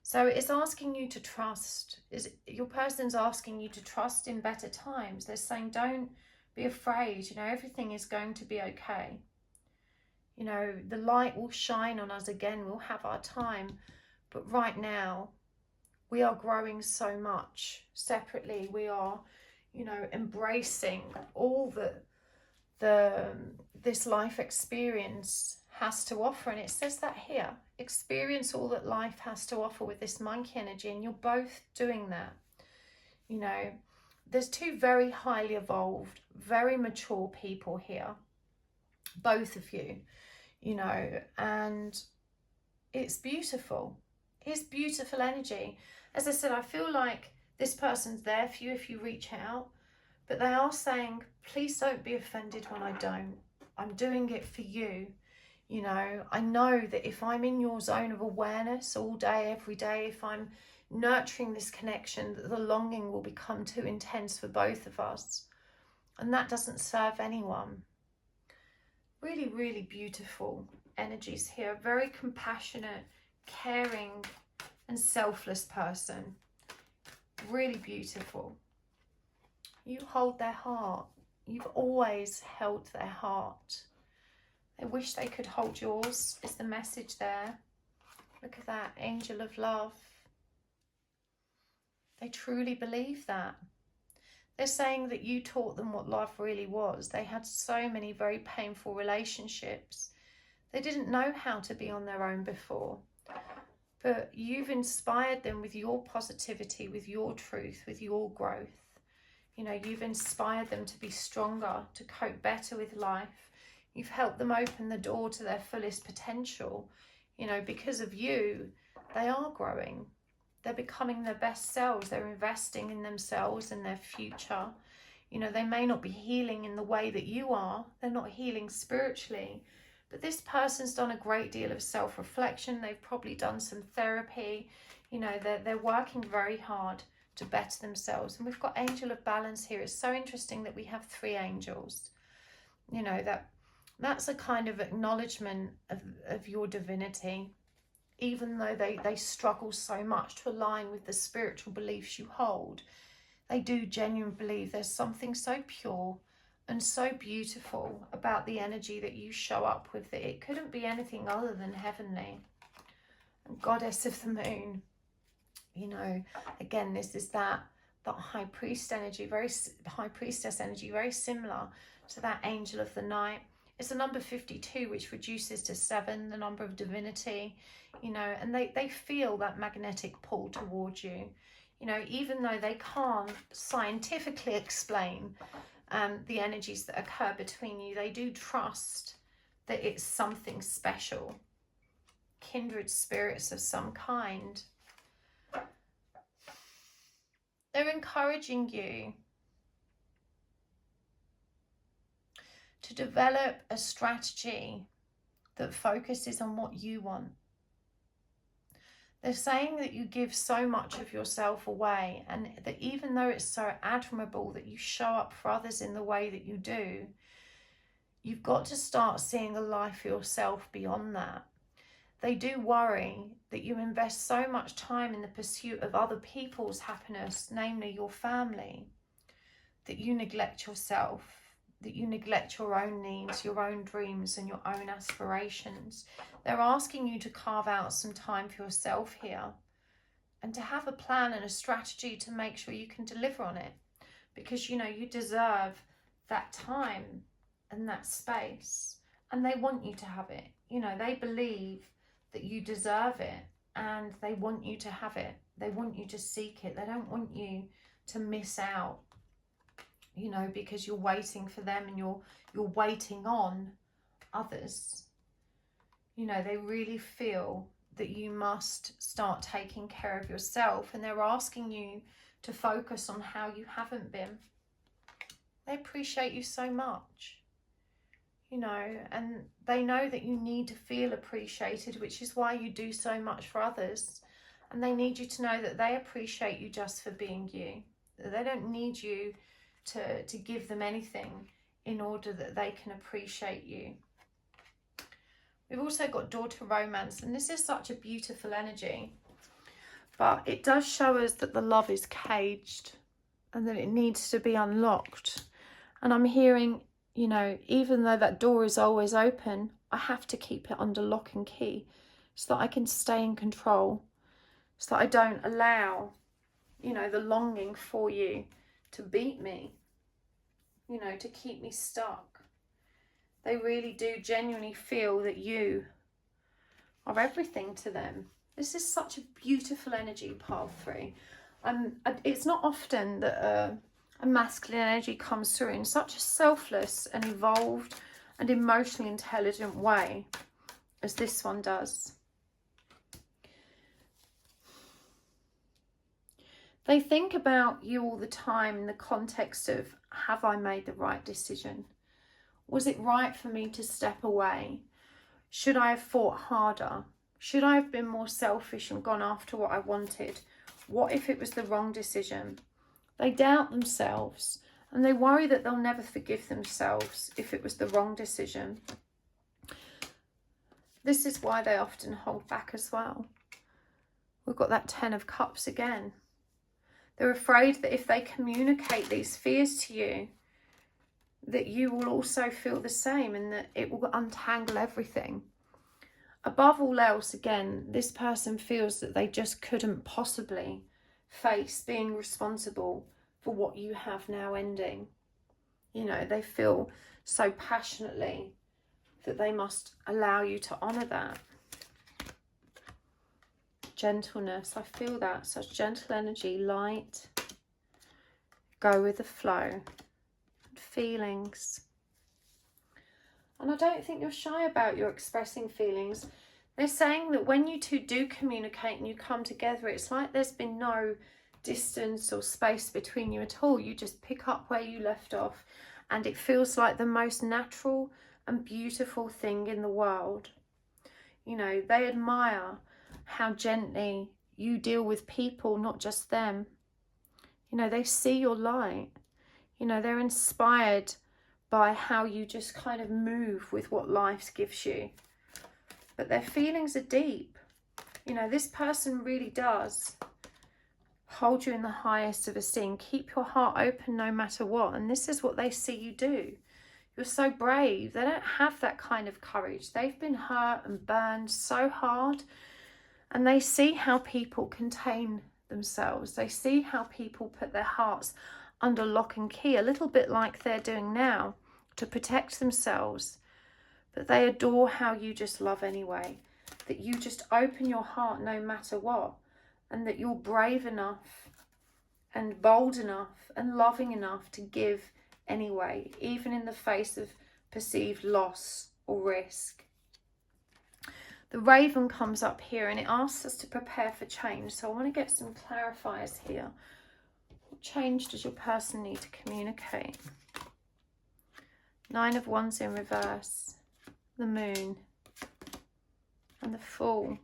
So it's asking you to trust. Your person's asking you to trust in better times. They're saying, don't be afraid, everything is going to be okay. The light will shine on us again. We'll have our time. But right now, we are growing so much separately. We are, embracing all this life experience has to offer. And it says that here, experience all that life has to offer with this monkey energy. And you're both doing that. There's two very highly evolved, very mature people here, both of you, and it's beautiful. It's beautiful energy. As I said, I feel like this person's there for you if you reach out, but they are saying, please don't be offended when I don't. I'm doing it for you. I know that if I'm in your zone of awareness all day, every day, if I'm nurturing this connection, that the longing will become too intense for both of us. And that doesn't serve anyone. Really, really beautiful energies here. Very compassionate, caring, and selfless person. Really beautiful. You hold their heart. You've always held their heart. They wish they could hold yours, is the message there. Look at that, angel of love. They truly believe that. They're saying that you taught them what love really was. They had so many very painful relationships. They didn't know how to be on their own before. But you've inspired them with your positivity, with your truth, with your growth. You've inspired them to be stronger, to cope better with life. You've helped them open the door to their fullest potential. Because of you, they are growing. They're becoming their best selves. They're investing in themselves and their future. They may not be healing in the way that you are. They're not healing spiritually, But this person's done a great deal of self-reflection. They've probably done some therapy. You know, they're working very hard to better themselves. And we've got Angel of Balance here. It's so interesting that we have 3 angels. You know, that's a kind of acknowledgement of your divinity. Even though they struggle so much to align with the spiritual beliefs you hold, they do genuinely believe there's something so pure and so beautiful about the energy that you show up with, that it couldn't be anything other than heavenly. And Goddess of the Moon, you know, again, this is that High Priestess energy, very similar to that Angel of the Night. It's a number 52, which reduces to 7, the number of divinity, you know, and they feel that magnetic pull towards you. You know, even though they can't scientifically explain the energies that occur between you, they do trust that it's something special. Kindred spirits of some kind. They're encouraging you to develop a strategy that focuses on what you want. They're saying that you give so much of yourself away, and that even though it's so admirable that you show up for others in the way that you do, you've got to start seeing a life for yourself beyond that. They do worry that you invest so much time in the pursuit of other people's happiness, namely your family, that you neglect yourself, that you neglect your own needs, your own dreams and your own aspirations. They're asking you to carve out some time for yourself here and to have a plan and a strategy to make sure you can deliver on it, because you know you deserve that time and that space, and they want you to have it. You know, they believe that you deserve it and they want you to have it. They want you to seek it. They don't want you to miss out, you know, because you're waiting for them and you're waiting on others. You know, they really feel that you must start taking care of yourself, and they're asking you to focus on how you haven't been. They appreciate you so much, you know, and they know that you need to feel appreciated, which is why you do so much for others. And they need you to know that they appreciate you just for being you. They don't need you to give them anything in order that they can appreciate you. We've also got Daughter Romance, and this is such a beautiful energy, but it does show us that the love is caged and that it needs to be unlocked. And I'm hearing, you know, even though that door is always open, I have to keep it under lock and key so that I can stay in control, so that I don't allow, you know, the longing for you to beat me, you know, to keep me stuck. They really do genuinely feel that you are everything to them. This is such a beautiful energy, pile 3. It's not often that a masculine energy comes through in such a selfless and evolved and emotionally intelligent way as this one does. They think about you all the time in the context of, have I made the right decision? Was it right for me to step away? Should I have fought harder? Should I have been more selfish and gone after what I wanted? What if it was the wrong decision? They doubt themselves and they worry that they'll never forgive themselves if it was the wrong decision. This is why they often hold back as well. We've got that 10 of Cups again. They're afraid that if they communicate these fears to you, that you will also feel the same and that it will untangle everything. Above all else, again, this person feels that they just couldn't possibly face being responsible for what you have now ending. You know, they feel so passionately that they must allow you to honour that. Gentleness, I feel that. Such gentle energy, light, go with the flow. Feelings. And I don't think you're shy about your expressing feelings. They're saying that when you two do communicate and you come together, it's like there's been no distance or space between you at all. You just pick up where you left off, and it feels like the most natural and beautiful thing in the world. You know, they admire how gently you deal with people, not just them. You know, they see your light. You know, they're inspired by how you just kind of move with what life gives you. But their feelings are deep. You know, this person really does hold you in the highest of esteem. Keep your heart open no matter what. And this is what they see you do. You're so brave. They don't have that kind of courage. They've been hurt and burned so hard. And they see how people contain themselves. They see how people put their hearts under lock and key, a little bit like they're doing now, to protect themselves. But they adore how you just love anyway. That you just open your heart no matter what. And that you're brave enough and bold enough and loving enough to give anyway, even in the face of perceived loss or risk. The raven comes up here and it asks us to prepare for change. So I want to get some clarifiers here. What change does your person need to communicate? 9 of Wands in reverse, the Moon, and the Fool.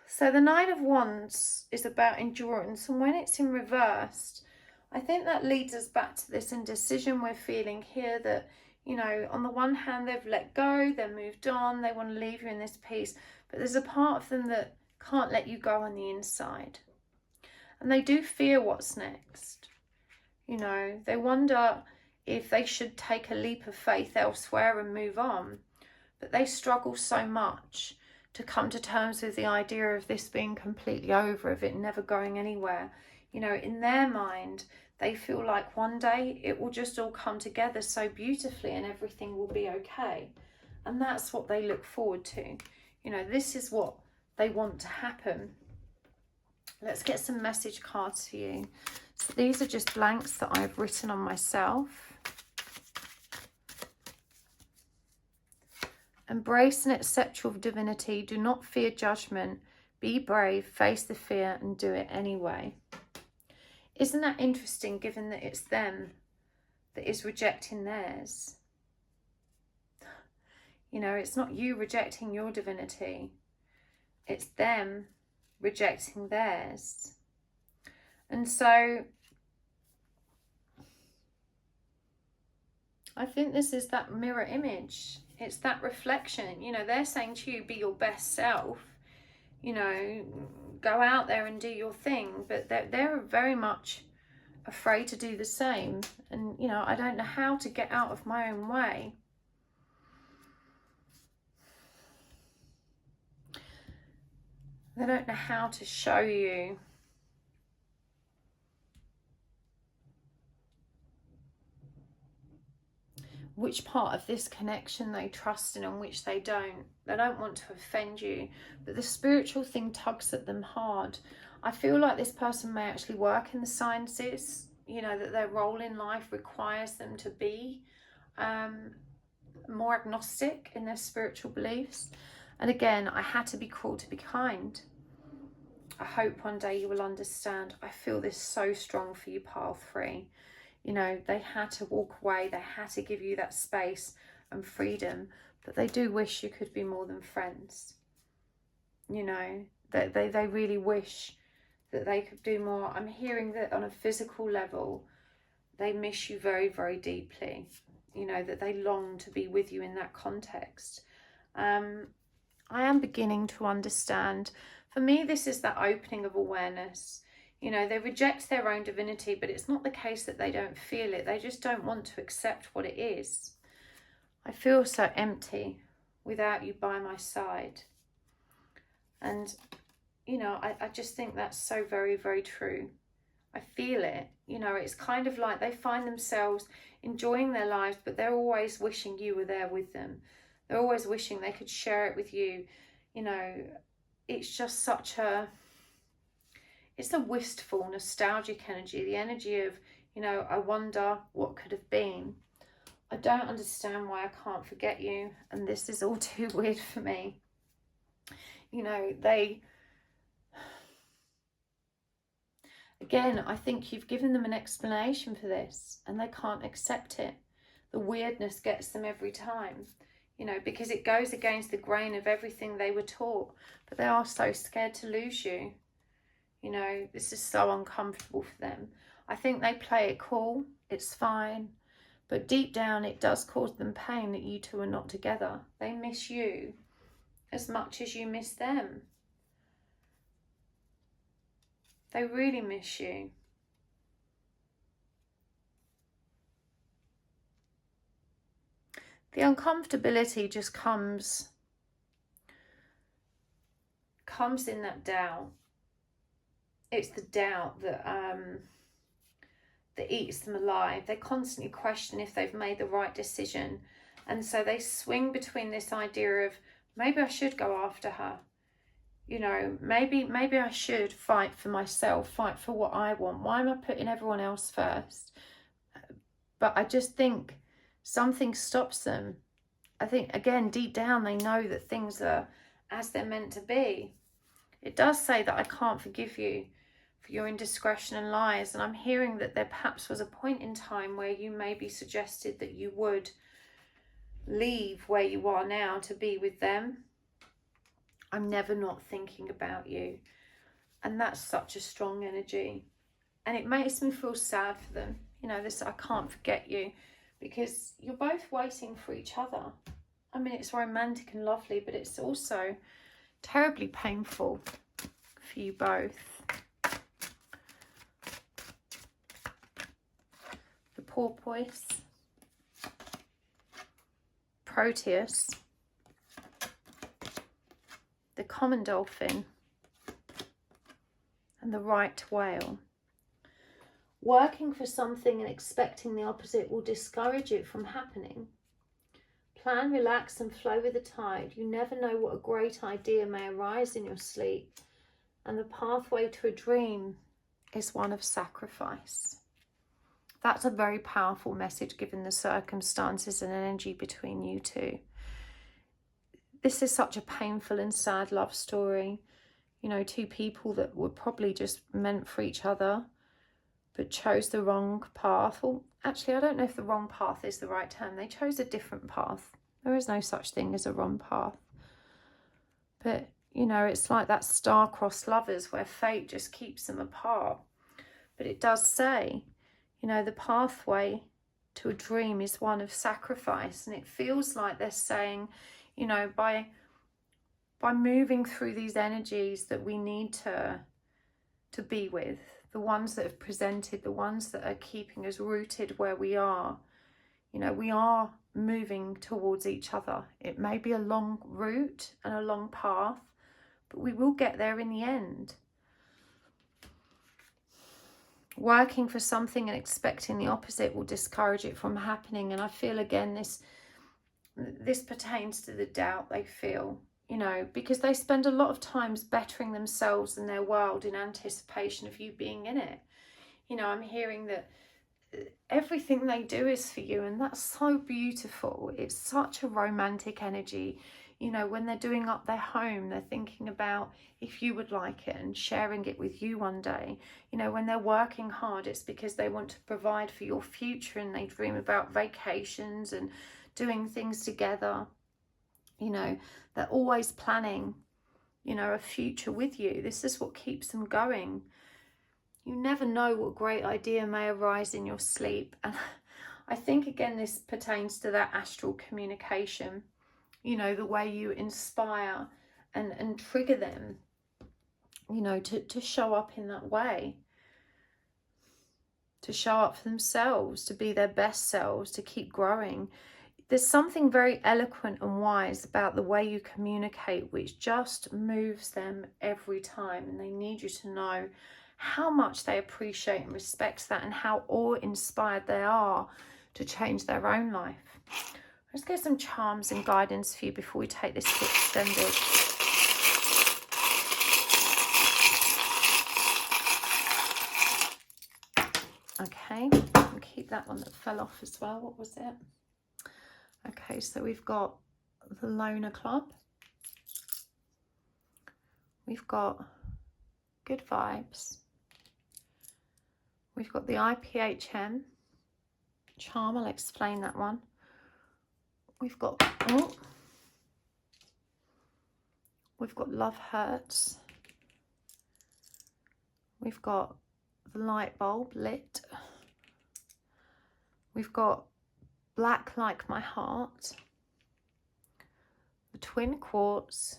So the 9 of Wands is about endurance, and when it's in reversed, I think that leads us back to this indecision we're feeling here, that, you know, on the one hand, they've let go, they've moved on, they want to leave you in this peace, but there's a part of them that can't let you go on the inside. And they do fear what's next. You know, they wonder if they should take a leap of faith elsewhere and move on. But they struggle so much to come to terms with the idea of this being completely over, of it never going anywhere. You know, in their mind, they feel like one day it will just all come together so beautifully and everything will be okay. And that's what they look forward to. You know, this is what they want to happen. Let's get some message cards for you. So these are just blanks that I've written on myself. Embrace and accept your divinity. Do not fear judgment. Be brave, face the fear, and do it anyway. Isn't that interesting, given that it's them that is rejecting theirs? You know, it's not you rejecting your divinity. It's them rejecting theirs. And so I think this is that mirror image. It's that reflection. You know, they're saying to you, be your best self. You know, go out there and do your thing. But they're very much afraid to do the same. And, you know, I don't know how to get out of my own way. They don't know how to show you which part of this connection they trust in and which they don't. They don't want to offend you, but the spiritual thing tugs at them hard. I feel like this person may actually work in the sciences, you know, that their role in life requires them to be more agnostic in their spiritual beliefs. And again, I had to be cruel to be kind. I hope one day you will understand. I feel this so strong for you, pile 3. You know, they had to walk away. They had to give you that space and freedom. But they do wish you could be more than friends. You know, they really wish that they could do more. I'm hearing that on a physical level, they miss you very, very deeply. You know, that they long to be with you in that context. I am beginning to understand. For me, this is that opening of awareness. You know, they reject their own divinity, but it's not the case that they don't feel it. They just don't want to accept what it is. I feel so empty without you by my side. And, you know, I just think that's so very, very true. I feel it. You know, it's kind of like they find themselves enjoying their lives, but they're always wishing you were there with them. They're always wishing they could share it with you. You know, it's just such a... It's a wistful, nostalgic energy. The energy of, you know, I wonder what could have been. I don't understand why I can't forget you. And this is all too weird for me. You know, they... Again, I think you've given them an explanation for this and they can't accept it. the weirdness gets them every time, you know, because it goes against the grain of everything they were taught. But they are so scared to lose you. You know, this is so uncomfortable for them. I think they play it cool, it's fine. But deep down, it does cause them pain that you two are not together. They miss you as much as you miss them. They really miss you. The uncomfortability just comes in that doubt. It's the doubt that that eats them alive. They constantly question if they've made the right decision. And so they swing between this idea of, maybe I should go after her. You know, maybe I should fight for myself, fight for what I want. Why am I putting everyone else first? But I just think something stops them. I think, again, deep down, they know that things are as they're meant to be. It does say that I can't forgive you for your indiscretion and lies. And I'm hearing that there perhaps was a point in time where you maybe suggested that you would leave where you are now to be with them. I'm never not thinking about you. And that's such a strong energy. And it makes me feel sad for them. You know, this, I can't forget you, because you're both waiting for each other. I mean, it's romantic and lovely, but it's also terribly painful for you both. The porpoise, Proteus, the common dolphin, and the right whale. Working for something and expecting the opposite will discourage it from happening. Plan, relax, and flow with the tide. You never know what a great idea may arise in your sleep. And the pathway to a dream is one of sacrifice. That's a very powerful message given the circumstances and energy between you two. This is such a painful and sad love story. You know, two people that were probably just meant for each other, but chose the wrong path. Or actually, I don't know if the wrong path is the right term. They chose a different path. There is no such thing as a wrong path. But, you know, it's like that star-crossed lovers where fate just keeps them apart. But it does say, you know, the pathway to a dream is one of sacrifice. And it feels like they're saying, you know, by moving through these energies that we need to be with, the ones that have presented, the ones that are keeping us rooted where we are, you know, we are moving towards each other. It may be a long route and a long path, but we will get there in the end. Working for something and expecting the opposite will discourage it from happening. And I feel, again, this pertains to the doubt they feel, you know, because they spend a lot of times bettering themselves and their world in anticipation of you being in it. You know, I'm hearing that everything they do is for you, and that's so beautiful. It's such a romantic energy. You know, when they're doing up their home, they're thinking about if you would like it and sharing it with you one day. You know, when they're working hard, it's because they want to provide for your future, and they dream about vacations and doing things together. You know, they're always planning, you know, a future with you. This is what keeps them going. You never know what great idea may arise in your sleep. And I think, again, this pertains to that astral communication, you know, the way you inspire and trigger them, you know, to show up in that way, to show up for themselves, to be their best selves, to keep growing. There's something very eloquent and wise about the way you communicate, which just moves them every time. And they need you to know how much they appreciate and respect that, and how awe-inspired they are to change their own life. Let's get some charms and guidance for you before we take this to extended. Okay, we'll keep that one that fell off as well. What was it? Okay, so we've got the Loner Club. We've got Good Vibes. We've got the IPHM, charm. I'll explain that one. We've got, oh, we've got love hurts. We've got the light bulb lit. We've got black like my heart. The twin quartz.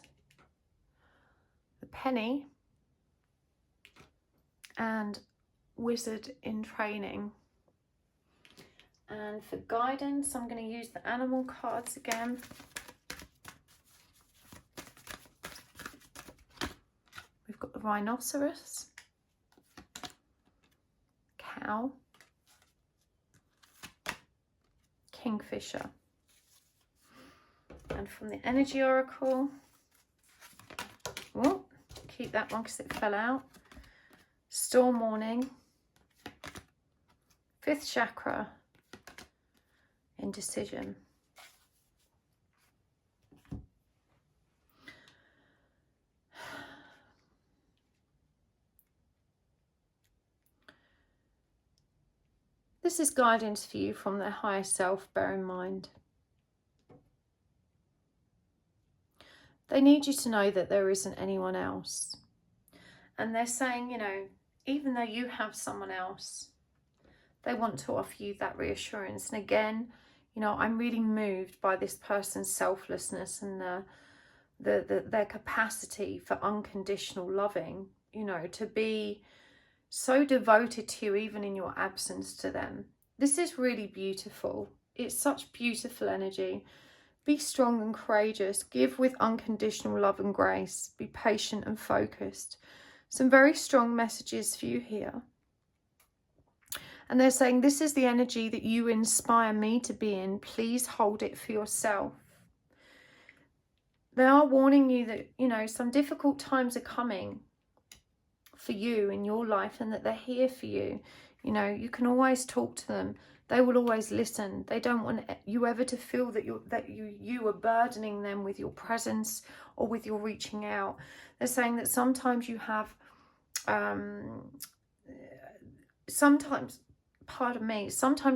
The penny. And wizard in training. And for guidance, I'm going to use the animal cards again. We've got the rhinoceros, cow, kingfisher. And from the energy oracle, oh, keep that one because it fell out. Storm warning, 5th chakra, indecision. This is guidance for you from their higher self, bear in mind. They need you to know that there isn't anyone else. And they're saying, you know, even though you have someone else, they want to offer you that reassurance. And again, you know, I'm really moved by this person's selflessness and their capacity for unconditional loving, you know, to be so devoted to you even in your absence to them. This is really beautiful. It's such beautiful energy. Be strong and courageous. Give with unconditional love and grace. Be patient and focused. Some very strong messages for you here. And they're saying, this is the energy that you inspire me to be in. Please hold it for yourself. They are warning you that, you know, some difficult times are coming for you in your life and that they're here for you. You know, you can always talk to them. They will always listen. They don't want you ever to feel that you are burdening them with your presence or with your reaching out. They're saying that sometimes you have, sometimes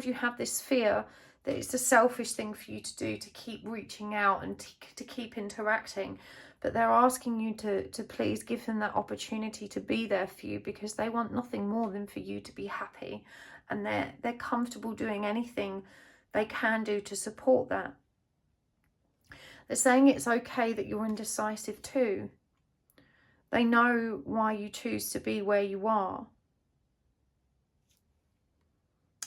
you have this fear that it's a selfish thing for you to do, to keep reaching out and to keep interacting. But they're asking you to please give them that opportunity to be there for you, because they want nothing more than for you to be happy. And they're comfortable doing anything they can do to support that. They're saying it's okay that you're indecisive too. They know why you choose to be where you are.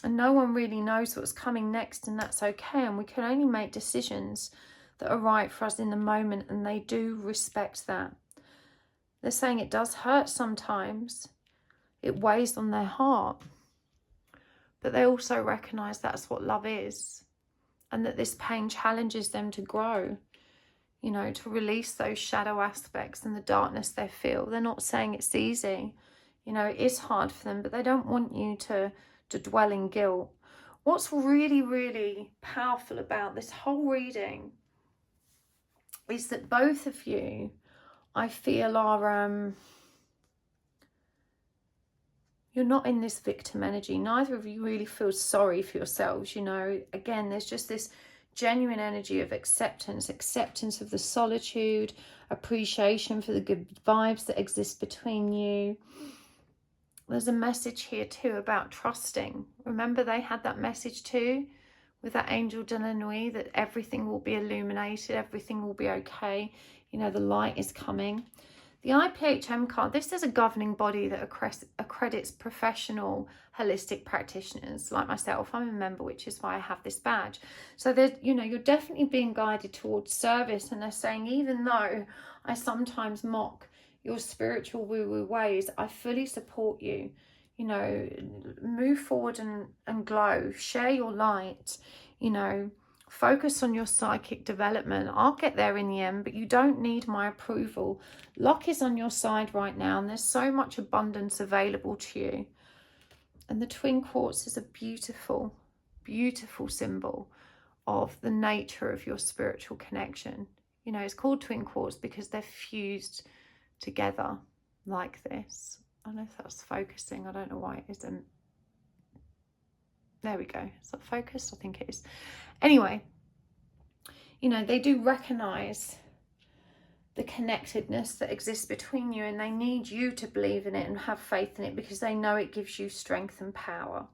And no one really knows what's coming next, and that's okay. And we can only make decisions that are right for us in the moment, and they do respect that. They're saying it does hurt sometimes. It weighs on their heart. But they also recognise that's what love is, and that this pain challenges them to grow, you know, to release those shadow aspects and the darkness they feel. They're not saying it's easy. You know, it is hard for them, but they don't want you to dwell in guilt. What's really, really powerful about this whole reading is that both of you, I feel, are you're not in this victim energy. Neither of you really feel sorry for yourselves, you know. Again, there's just this genuine energy of acceptance of the solitude, appreciation for the good vibes that exist between you. There's a message here too about trusting. Remember, they had that message too with that angel de la nuit, that everything will be illuminated, everything will be okay. You know, the light is coming. The IPHM card, this is a governing body that accredits professional holistic practitioners like myself. I'm a member, which is why I have this badge. So there's, you know, you're definitely being guided towards service. And they're saying, even though I sometimes mock your spiritual woo-woo ways, I fully support you. You know, move forward and glow, share your light, you know, focus on your psychic development. I'll get there in the end, but you don't need my approval. Luck is on your side right now, and there's so much abundance available to you. And the twin quartz is a beautiful, beautiful symbol of the nature of your spiritual connection. You know, it's called twin quartz because they're fused together like this. I don't know if that's focusing. I don't know why it isn't. There we go. Is that focused? I think it is. Anyway, you know, they do recognise the connectedness that exists between you, and they need you to believe in it and have faith in it, because they know it gives you strength and power.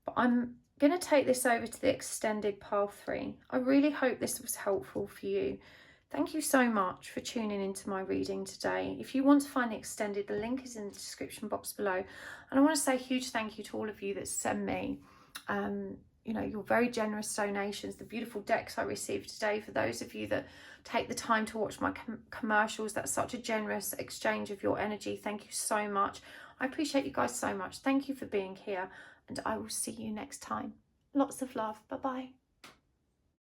But I'm going to take this over to the extended pile 3. I really hope this was helpful for you. Thank you so much for tuning into my reading today. If you want to find the extended, the link is in the description box below. And I want to say a huge thank you to all of you that send me, you know, your very generous donations, the beautiful decks I received today. For those of you that take the time to watch my commercials, that's such a generous exchange of your energy. Thank you so much. I appreciate you guys so much. Thank you for being here, and I will see you next time. Lots of love. Bye-bye.